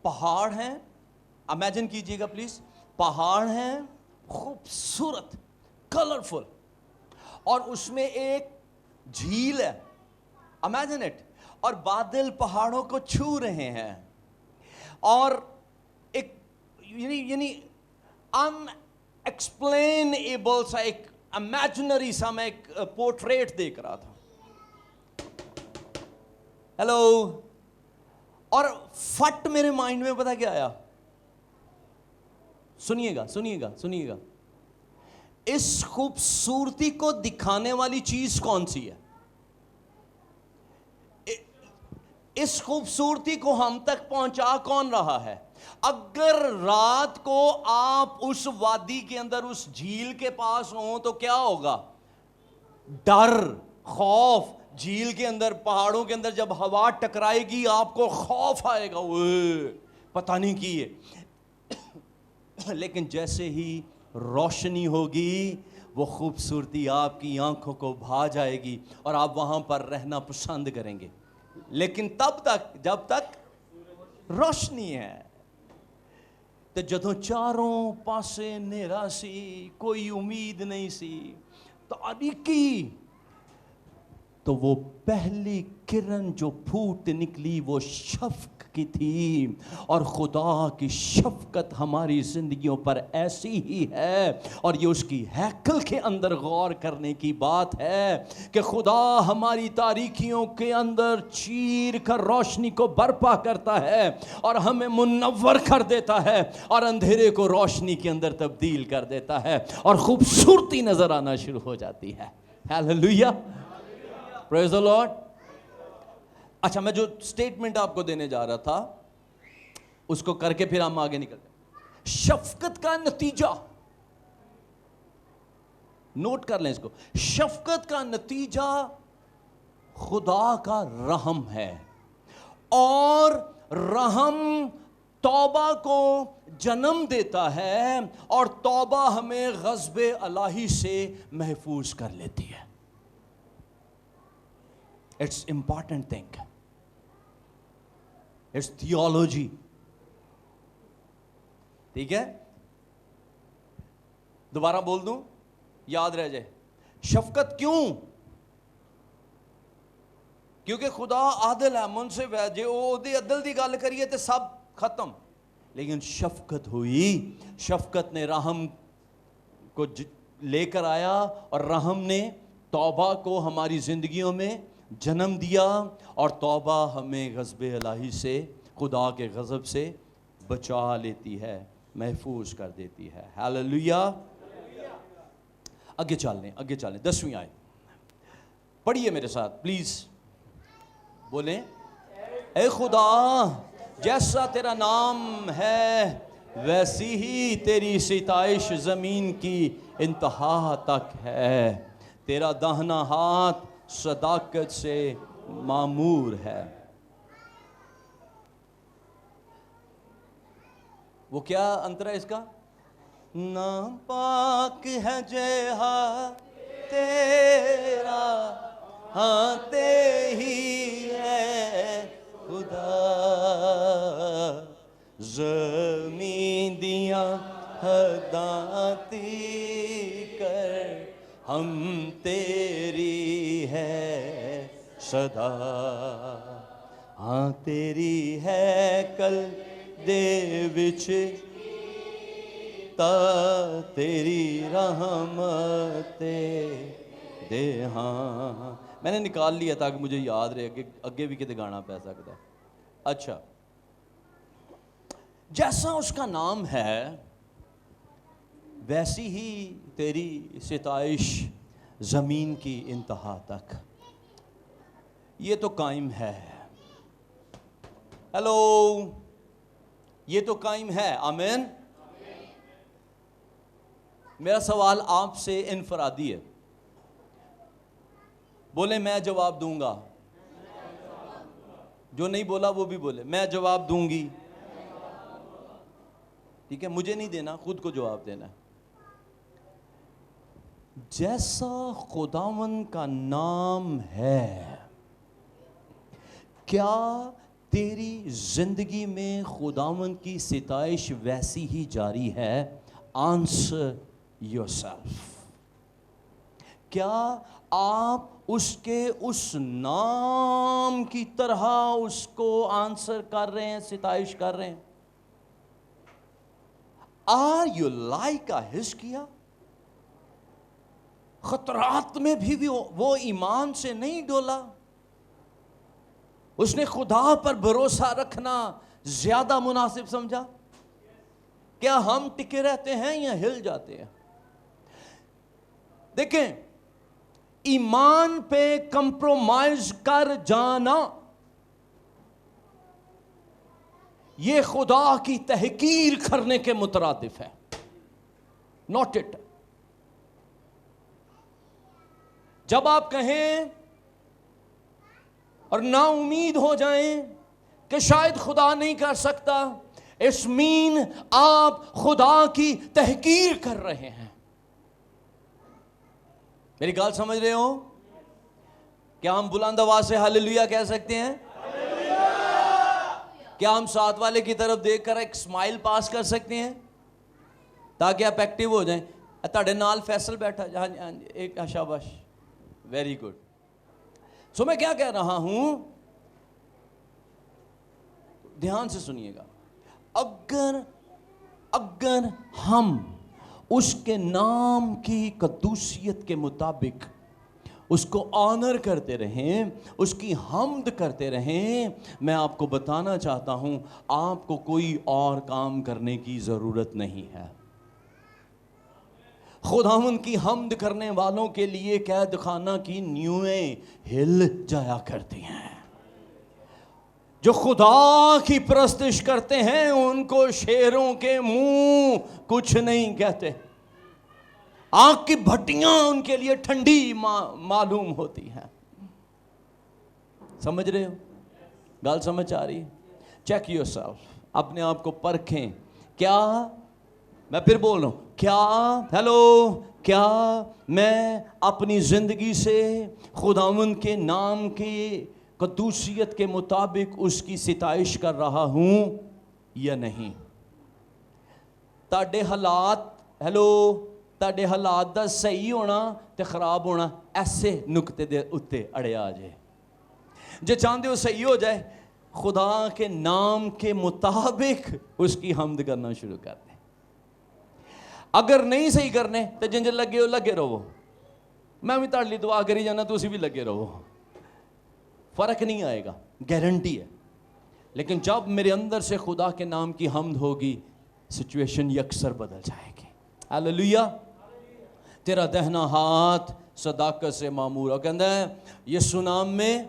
پہاڑ ہیں, امیجن کیجئے گا پلیز, پہاڑ ہیں خوبصورت, کلرفل, اور اس میں ایک جھیل ہے, امیجن اٹ, اور بادل پہاڑوں کو چھو رہے ہیں, اور ایک یعنی ان ایکسپلینیبل سا ایک امیجنری سا میں ایک پورٹریٹ دیکھ رہا تھا. ہیلو, اور فٹ میرے مائنڈ میں پتا کیا آیا؟ سنیے گا سنیے گا سنیے گا, اس خوبصورتی کو دکھانے والی چیز کون سی ہے؟ اس خوبصورتی کو ہم تک پہنچا کون رہا ہے؟ اگر رات کو آپ اس وادی کے اندر اس جھیل کے پاس ہوں تو کیا ہوگا؟ ڈر, خوف. جھیل کے اندر, پہاڑوں کے اندر جب ہوا ٹکرائے گی آپ کو خوف آئے گا, پتہ نہیں کی ہے. لیکن جیسے ہی روشنی ہوگی وہ خوبصورتی آپ کی آنکھوں کو بھا جائے گی اور آپ وہاں پر رہنا پسند کریں گے, لیکن تب تک جب تک روشنی ہے. تو جدوں چاروں پاسے نیرا سی, کوئی امید نہیں سی, تاریکی, تو وہ پہلی کرن جو پھوٹ نکلی وہ شفق کی تھی. اور خدا کی شفقت ہماری زندگیوں پر ایسی ہی ہے, اور یہ اس کی ہیکل کے اندر غور کرنے کی بات ہے کہ خدا ہماری تاریکیوں کے اندر چیر کر روشنی کو برپا کرتا ہے اور ہمیں منور کر دیتا ہے اور اندھیرے کو روشنی کے اندر تبدیل کر دیتا ہے اور خوبصورتی نظر آنا شروع ہو جاتی ہے. ہیلیلویا, پریز دی لارڈ. اچھا, میں جو سٹیٹمنٹ آپ کو دینے جا رہا تھا اس کو کر کے پھر ہم آگے نکلتے ہیں. شفقت کا نتیجہ, نوٹ کر لیں اس کو, شفقت کا نتیجہ خدا کا رحم ہے, اور رحم توبہ کو جنم دیتا ہے, اور توبہ ہمیں غضب الہی سے محفوظ کر لیتی ہے. It's important thing, it's theology. ٹھیک ہے, دوبارہ بول دوں یاد رہ جائے. شفقت کیوں؟ کیونکہ خدا عادل ہے, منصف ہے. جو دی عدل دی گل کریے تے سب ختم, لیکن شفقت ہوئی, شفقت نے رحم کو لے کر آیا, اور رحم نے توبہ کو ہماری زندگیوں میں جنم دیا, اور توبہ ہمیں غضب الہی سے, خدا کے غضب سے بچا لیتی ہے, محفوظ کر دیتی ہے. ہیلیلویا. آگے چل لیں, آگے چلیں. 10ویں آیت پڑھیے میرے ساتھ پلیز. بولیں, اے خدا جیسا تیرا نام ہے ویسی ہی تیری ستائش زمین کی انتہا تک ہے. تیرا داہنا ہاتھ صداقت سے معمور ہے. وہ کیا انتر ہے اس کا؟ نام پاک ہے جہاں تیرا, ہاں ہی ہے خدا, زمین دیاں حداں کر ہم تیری ہے صدا, ہاں تیری ہے کل دے وچ تا تیری رحمت دے. ہاں میں نے نکال لیا تاکہ مجھے یاد رہے, اگے بھی کتے گانا پہ سکتا ہے. اچھا, جیسا اس کا نام ہے ویسی ہی تیری ستائش زمین کی انتہا تک. یہ تو قائم ہے. ہیلو, یہ تو قائم ہے. آمین. میرا سوال آپ سے انفرادی ہے, بولیں میں جواب دوں گا. جو نہیں بولا وہ بھی بولے, میں جواب دوں گی. ٹھیک ہے, مجھے نہیں دینا, خود کو جواب دینا ہے. جیسا خداوند کا نام ہے, کیا تیری زندگی میں خداوند کی ستائش ویسی ہی جاری ہے؟ Answer yourself. کیا آپ اس کے اس نام کی طرح اس کو آنسر کر رہے ہیں, ستائش کر رہے ہیں؟ Are you like a Hizkiah? خطرات میں بھی وہ ایمان سے نہیں ڈولا. اس نے خدا پر بھروسہ رکھنا زیادہ مناسب سمجھا. کیا ہم ٹکے رہتے ہیں یا ہل جاتے ہیں؟ دیکھیں, ایمان پہ کمپرومائز کر جانا یہ خدا کی تحقیر کرنے کے مترادف ہے. Note it. جب آپ کہیں اور نا امید ہو جائیں کہ شاید خدا نہیں کر سکتا, اس مین آپ خدا کی تحقیر کر رہے ہیں. میری گال سمجھ رہے ہو؟ کیا ہم بلند آواز سے ہاللویا کہہ سکتے ہیں؟ کیا ہم ساتھ والے کی طرف دیکھ کر ایک سمائل پاس کر سکتے ہیں تاکہ آپ ایکٹیو ہو جائیں؟ تاڑے نال فیصل بیٹھا, ہاں جی, ایک شاباش, ویری گڈ. سو میں کیا کہہ رہا ہوں, دھیان سے سنیے گا, اگر ہم اس کے نام کی قدوسیت کے مطابق اس کو آنر کرتے رہیں, اس کی حمد کرتے رہیں, میں آپ کو بتانا چاہتا ہوں آپ کو کوئی اور کام کرنے کی ضرورت نہیں ہے. خداوند کی حمد کرنے والوں کے لیے قید خانہ کی نیویں ہل جایا کرتی ہیں. جو خدا کی پرستش کرتے ہیں ان کو شیروں کے منہ کچھ نہیں کہتے, آنکھ کی بھٹیاں ان کے لیے ٹھنڈی معلوم ہوتی ہیں. سمجھ رہے ہو؟ گال سمجھ آ رہی ہے؟ چیک یور سیلف, اپنے آپ کو پرکھیں. کیا میں پھر بول رہا ہوں, کیا میں اپنی زندگی سے خداوند کے نام کی قدوسیت کے مطابق اس کی ستائش کر رہا ہوں یا نہیں؟ تاڈے حالات دا صحیح ہونا تے خراب ہونا ایسے نقطے دے اتے اڑے آ جائے. جے چاہتے ہو صحیح ہو جائے, خدا کے نام کے مطابق اس کی حمد کرنا شروع کر دیں. اگر نہیں صحیح کرنے تو جنج لگے رہو. میں بھی تاڑ لی دعا کری جانا, تو اسی بھی لگے رہو, فرق نہیں آئے گا, گارنٹی ہے. لیکن جب میرے اندر سے خدا کے نام کی حمد ہوگی, سچویشن یکسر بدل جائے گی. ہاللیلویہ. تیرا دہنا ہاتھ صداقت سے معمور ہے. کہتا ہے یسوع نام میں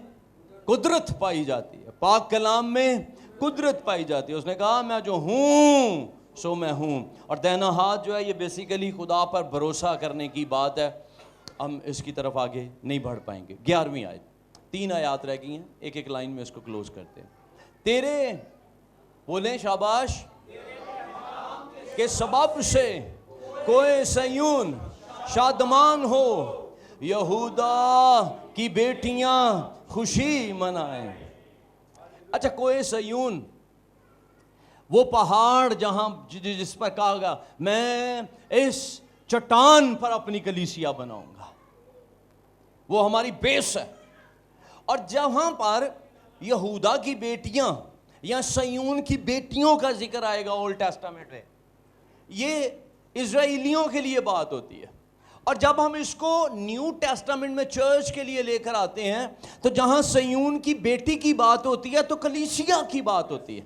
قدرت پائی جاتی ہے, پاک کلام میں قدرت پائی جاتی ہے. اس نے کہا میں جو ہوں سو میں ہوں. اور دہنا ہاتھ جو ہے یہ بیسیکلی خدا پر بھروسہ کرنے کی بات ہے. ہم اس کی طرف آگے نہیں بڑھ پائیں گے. 11ویں آیت, 3 آیات رہ گئی ہیں, ایک لائن میں اس کو کلوز کرتے ہیں. تیرے بولیں شاباش کے سبب سے کوئی صیون شادمان ہو, یہودا کی بیٹیاں خوشی منائیں. اچھا, کوئی صیون وہ پہاڑ جہاں جس پر کہا گا میں اس چٹان پر اپنی کلیسیا بناؤں گا, وہ ہماری بیس ہے. اور جہاں پر یہودا کی بیٹیاں یا صیون کی بیٹیوں کا ذکر آئے گا اولڈ ٹیسٹامنٹ میں, یہ اسرائیلیوں کے لیے بات ہوتی ہے. اور جب ہم اس کو نیو ٹیسٹامنٹ میں چرچ کے لیے لے کر آتے ہیں تو جہاں صیون کی بیٹی کی بات ہوتی ہے تو کلیسیا کی بات ہوتی ہے.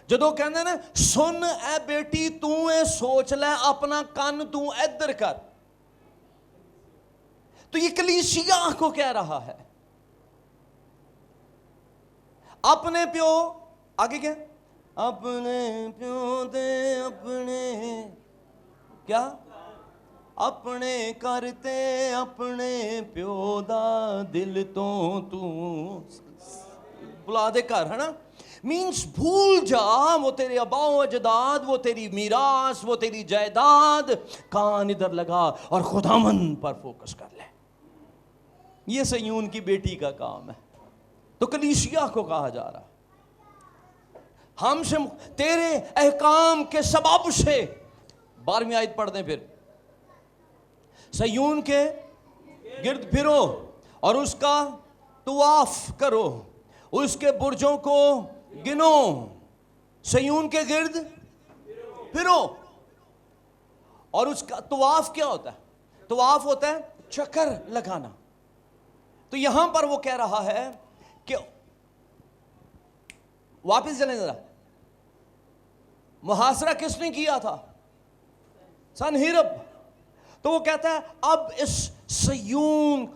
جدو کہندے نا سن اے بیٹی تو اے سوچ لے اپنا کن تو ادھر کر, تو یہ کلیسیا کو کہہ رہا ہے. اپنے پیو آگے کیا, اپنے پیو دے اپنے کیا اپنے کرتے اپنے پیو دا دل تو بلا دے کر, ہے نا. مینس بھول جا وہ تیرے آباء و اجداد, وہ تیری میراث, وہ تیری جائیداد, کان ادھر لگا اور خداوند پر فوکس کر لے. یہ صیون کی بیٹی کا کام ہے. تو کلیسیا کو کہا جا رہا ہم سے تیرے احکام کے سبب سے. 12ویں آیت پڑھ دیں پھر. صیون کے گرد پھرو اور اس کا طواف کرو, اس کے برجوں کو گنو. صیون کے گرد پھرو. اور اس کا طواف کیا ہوتا ہے؟ طواف ہوتا ہے چکر لگانا. تو یہاں پر وہ کہہ رہا ہے کہ واپس چلیں ذرا, محاصرہ کس نے کیا تھا؟ سنہیرب. تو وہ کہتا ہے اب اس صیون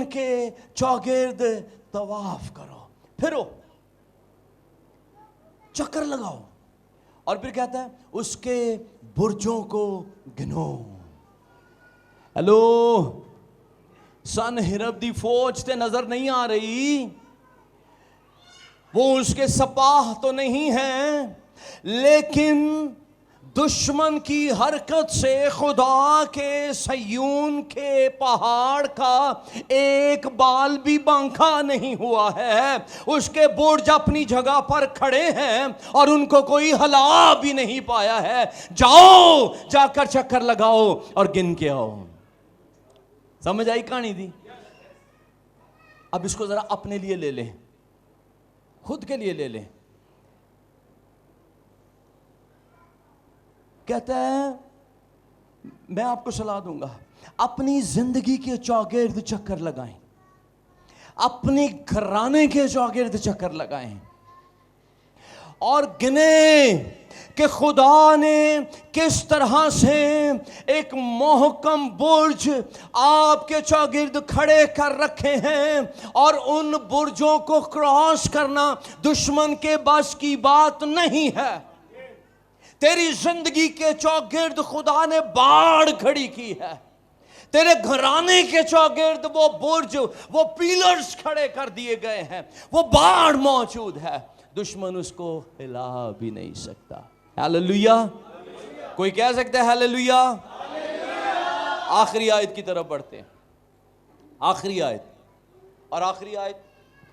کے چوگرد طواف کرو, پھرو, چکر لگاؤ. اور پھر کہتا ہے اس کے برجوں کو گنو. ہیلو, سنہیرب دی فوج تے نظر نہیں آ رہی, وہ اس کے سپاہ تو نہیں ہیں, لیکن دشمن کی حرکت سے خدا کے صیون کے پہاڑ کا ایک بال بھی بانکا نہیں ہوا ہے. اس کے برج اپنی جگہ پر کھڑے ہیں اور ان کو کوئی ہلا بھی نہیں پایا ہے. جاؤ, جا کر چکر لگاؤ اور گن کے آؤ. سمجھ آئی کہانی دی؟ اب اس کو ذرا اپنے لیے لے لیں. خود کے لیے لے لیں. کہتا ہے میں آپ کو صلاح دوں گا, اپنی زندگی کے چوگرد چکر لگائیں, اپنی گھرانے کے چوگرد چکر لگائیں, اور گنیں کہ خدا نے کس طرح سے ایک محکم برج آپ کے چوگرد کھڑے کر رکھے ہیں, اور ان برجوں کو کراس کرنا دشمن کے بس کی بات نہیں ہے. تیری زندگی کے چوگرد خدا نے باڑ کھڑی کی ہے, تیرے گھرانے کے چوگرد وہ برج, وہ پیلرز کھڑے کر دیے گئے ہیں, وہ باڑ موجود ہے, دشمن اس کو ہلا بھی نہیں سکتا. ہیلیلویا. کوئی کہہ سکتا ہے ہیلیلویا؟ آخری آیت کی طرف بڑھتے ہیں. آخری آیت, اور آخری آیت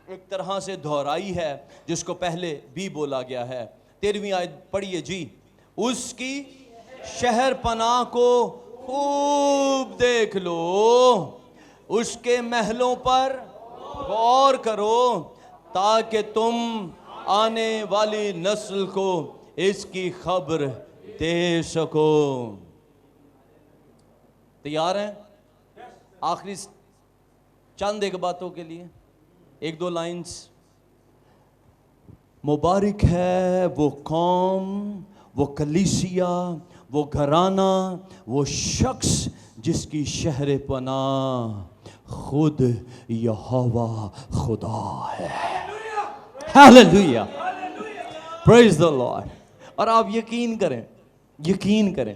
ایک طرح سے دہرائی ہے جس کو پہلے بھی بولا گیا ہے. 13ویں آیت پڑھیے جی. اس کی شہر پناہ کو خوب دیکھ لو, اس کے محلوں پر غور کرو, تاکہ تم آنے والی نسل کو اس کی خبر دے سکو. تیار ہیں؟ آخری چند ایک باتوں کے لیے ایک دو لائنز. مبارک ہے وہ قوم, وہ کلیسیا, وہ گھرانہ, وہ شخص جس کی شہر پناہ خود یہوہ خدا ہے. ہیلیلویا. پریز دی لارڈ. اور آپ یقین کریں,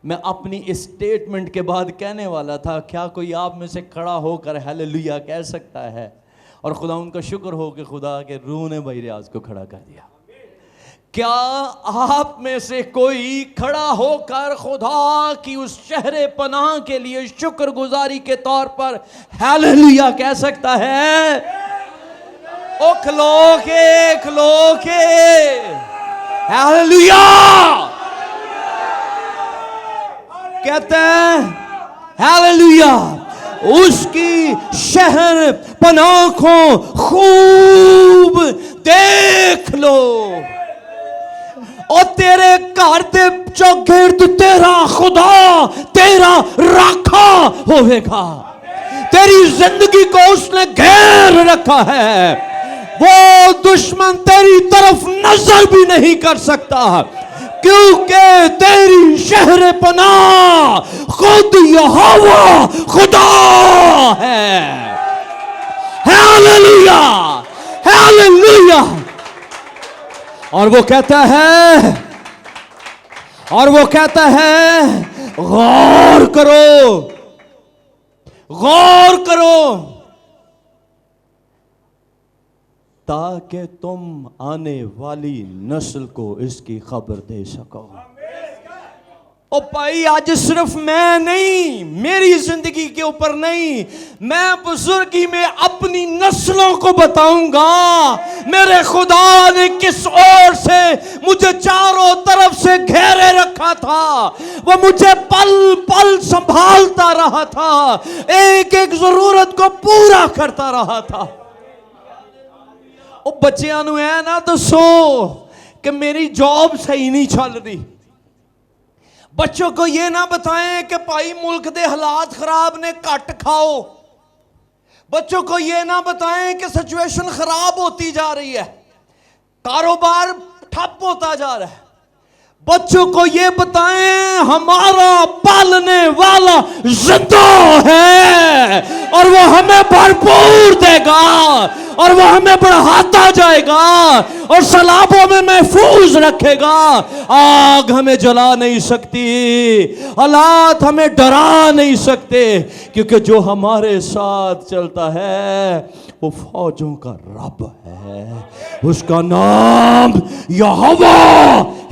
میں اپنی اسٹیٹمنٹ کے بعد کہنے والا تھا کیا کوئی آپ میں سے کھڑا ہو کر ہیلیلویا کہہ سکتا ہے, اور خدا ان کا شکر ہو کہ خدا کے روح نے بھائی ریاض کو کھڑا کر دیا. کیا آپ میں سے کوئی کھڑا ہو کر خدا کی اس شہر پناہ کے لیے شکر گزاری کے طور پر ہیلیلویا کہہ سکتا ہے؟ او کھلو کے ہیلیلویا کہتے ہیں. ہیلیلویا. اس کی شہر پناہ کو خوب دیکھ لو, اور تیرے گھر دے چوگرد تیرا خدا تیرا راکھا ہوئے گا. تیری زندگی کو اس نے گھیر رکھا ہے, وہ دشمن تیری طرف نظر بھی نہیں کر سکتا, کیونکہ تیری شہر پناہ خود یہوہ خدا ہے. ہیلیلویا. ہیلیلویا. اور وہ کہتا ہے غور کرو تاکہ تم آنے والی نسل کو اس کی خبر دے سکو. او بھائی آج صرف میں نہیں, میری زندگی کے اوپر نہیں, میں بزرگی میں اپنی نسلوں کو بتاؤں گا میرے خدا نے کس اور سے مجھے چاروں طرف سے گھیرے رکھا تھا. وہ مجھے پل پل سنبھالتا رہا تھا, ایک ایک ضرورت کو پورا کرتا رہا تھا. او بچیاں نو ہے نا دسو کہ میری جاب صحیح نہیں چل رہی. بچوں کو یہ نہ بتائیں کہ بھائی ملک دے حالات خراب نے, کٹ کھاؤ. بچوں کو یہ نہ بتائیں کہ سچویشن خراب ہوتی جا رہی ہے, کاروبار ٹھپ ہوتا جا رہا ہے. بچوں کو یہ بتائیں ہمارا پالنے والا زندہ ہے, اور وہ ہمیں بھرپور دے گا, اور وہ ہمیں بڑھاتا جائے گا, اور سیلابوں میں محفوظ رکھے گا. آگ ہمیں جلا نہیں سکتی, حالات ہمیں ڈرا نہیں سکتے, کیونکہ جو ہمارے ساتھ چلتا ہے وہ فوجوں کا رب ہے, اس کا نام یہوہ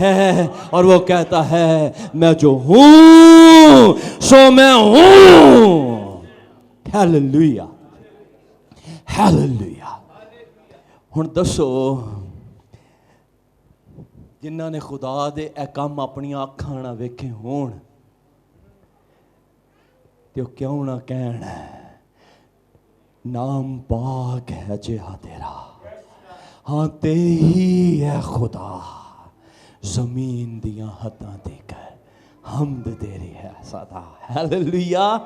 ہے. اور وہ کہتا ہے میں جو ہوں سو میں ہوں. ہیلیلویا. ہیلیلویا. ہن دسو جنہاں نے خدا دے اے کم اپنی آنکھاں نہ ویکھے ہون تے کیوں نہ کہن نام پاک ہے جہا تیرا, ہاں تیری ہے خدا زمین دیاں حداں دے کر حمد تیری ہے سدا. ہیلیلویا.